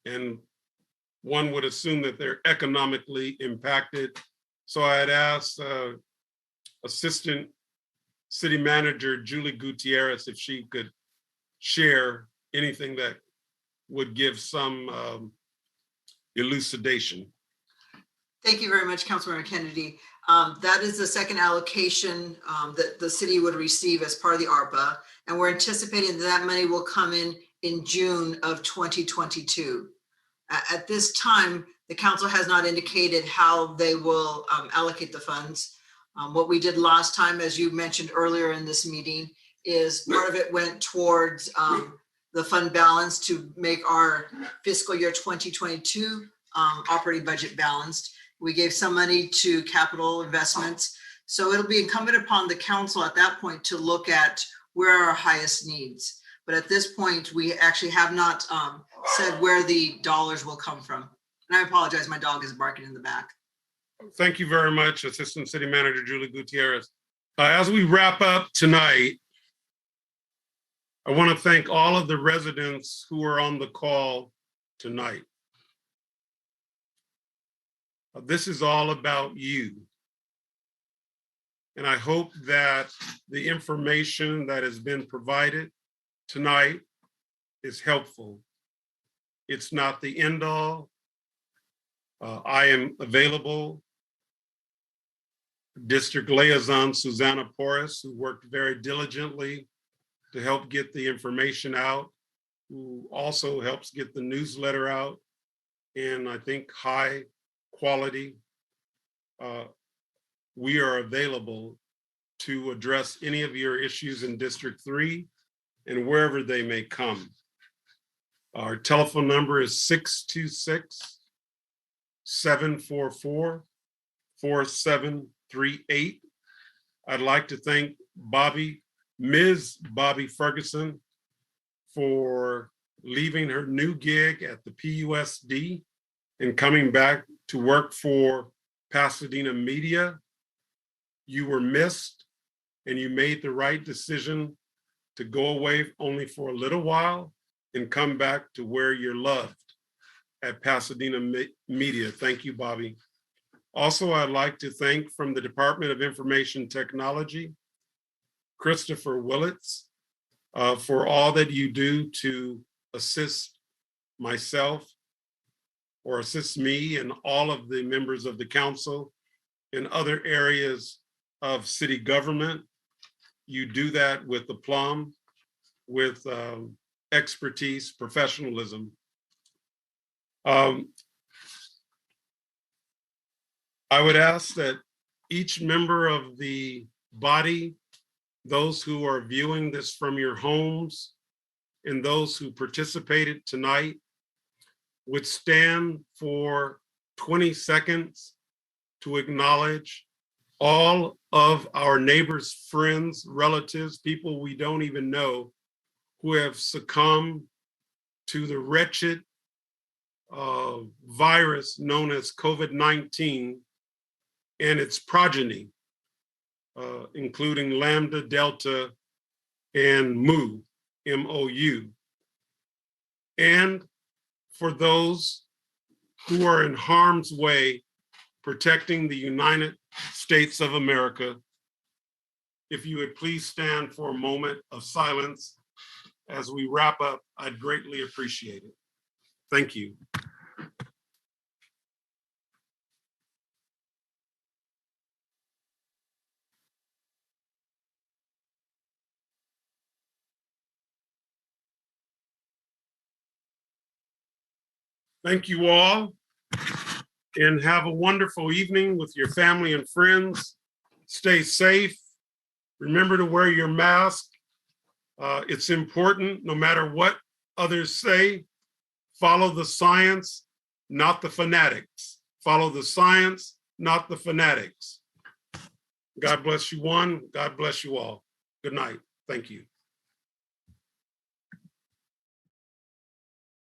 And one would assume that they're economically impacted. So I had asked Assistant City Manager Julie Gutierrez if she could share anything that would give some elucidation. Thank you very much, Councilmember Kennedy. That is the second allocation that the city would receive as part of the ARPA. And we're anticipating that money will come in June of 2022. At this time, the council has not indicated how they will allocate the funds. What we did last time, as you mentioned earlier in this meeting, is part of it went towards the fund balance to make our fiscal year 2022 operating budget balanced. We gave some money to capital investments. So it'll be incumbent upon the council at that point to look at where are our highest needs. But at this point, we actually have not said where the dollars will come from. And I apologize, my dog is barking in the back. Thank you very much, Assistant City Manager Julie Gutierrez. As we wrap up tonight, I want to thank all of the residents who are on the call tonight. This is all about you. And I hope that the information that has been provided tonight is helpful. It's not the end all. I am available. District Liaison Susanna Porras, who worked very diligently to help get the information out, who also helps get the newsletter out in, I think, high quality. We are available to address any of your issues in District 3 and wherever they may come. Our telephone number is 626-744-4738. I'd like to thank Ms. Bobby Ferguson for leaving her new gig at the PUSD and coming back to work for Pasadena Media. you were missed and you made the right decision to go away only for a little while and come back to where you're loved at Pasadena Media. Thank you, Bobby. Also, I'd like to thank from the Department of Information Technology, Christopher Willits, for all that you do to assist myself or assist me and all of the members of the council in other areas of city government. You do that with aplomb, with expertise, professionalism. I would ask that each member of the body, those who are viewing this from your homes, and those who participated tonight would stand for 20 seconds to acknowledge all of our neighbors, friends, relatives, people we don't even know who have succumbed to the wretched virus known as COVID-19 and its progeny, including Lambda, Delta, and Mu, M-O-U. And for those who are in harm's way, protecting the United States of America, if you would please stand for a moment of silence as we wrap up, I'd greatly appreciate it. Thank you. Thank you all, and have a wonderful evening with your family and friends. Stay safe. Remember to wear your mask. It's important, no matter what others say. Follow the science, not the fanatics. Follow the science, not the fanatics. God bless you one. God bless you all. Good night. Thank you.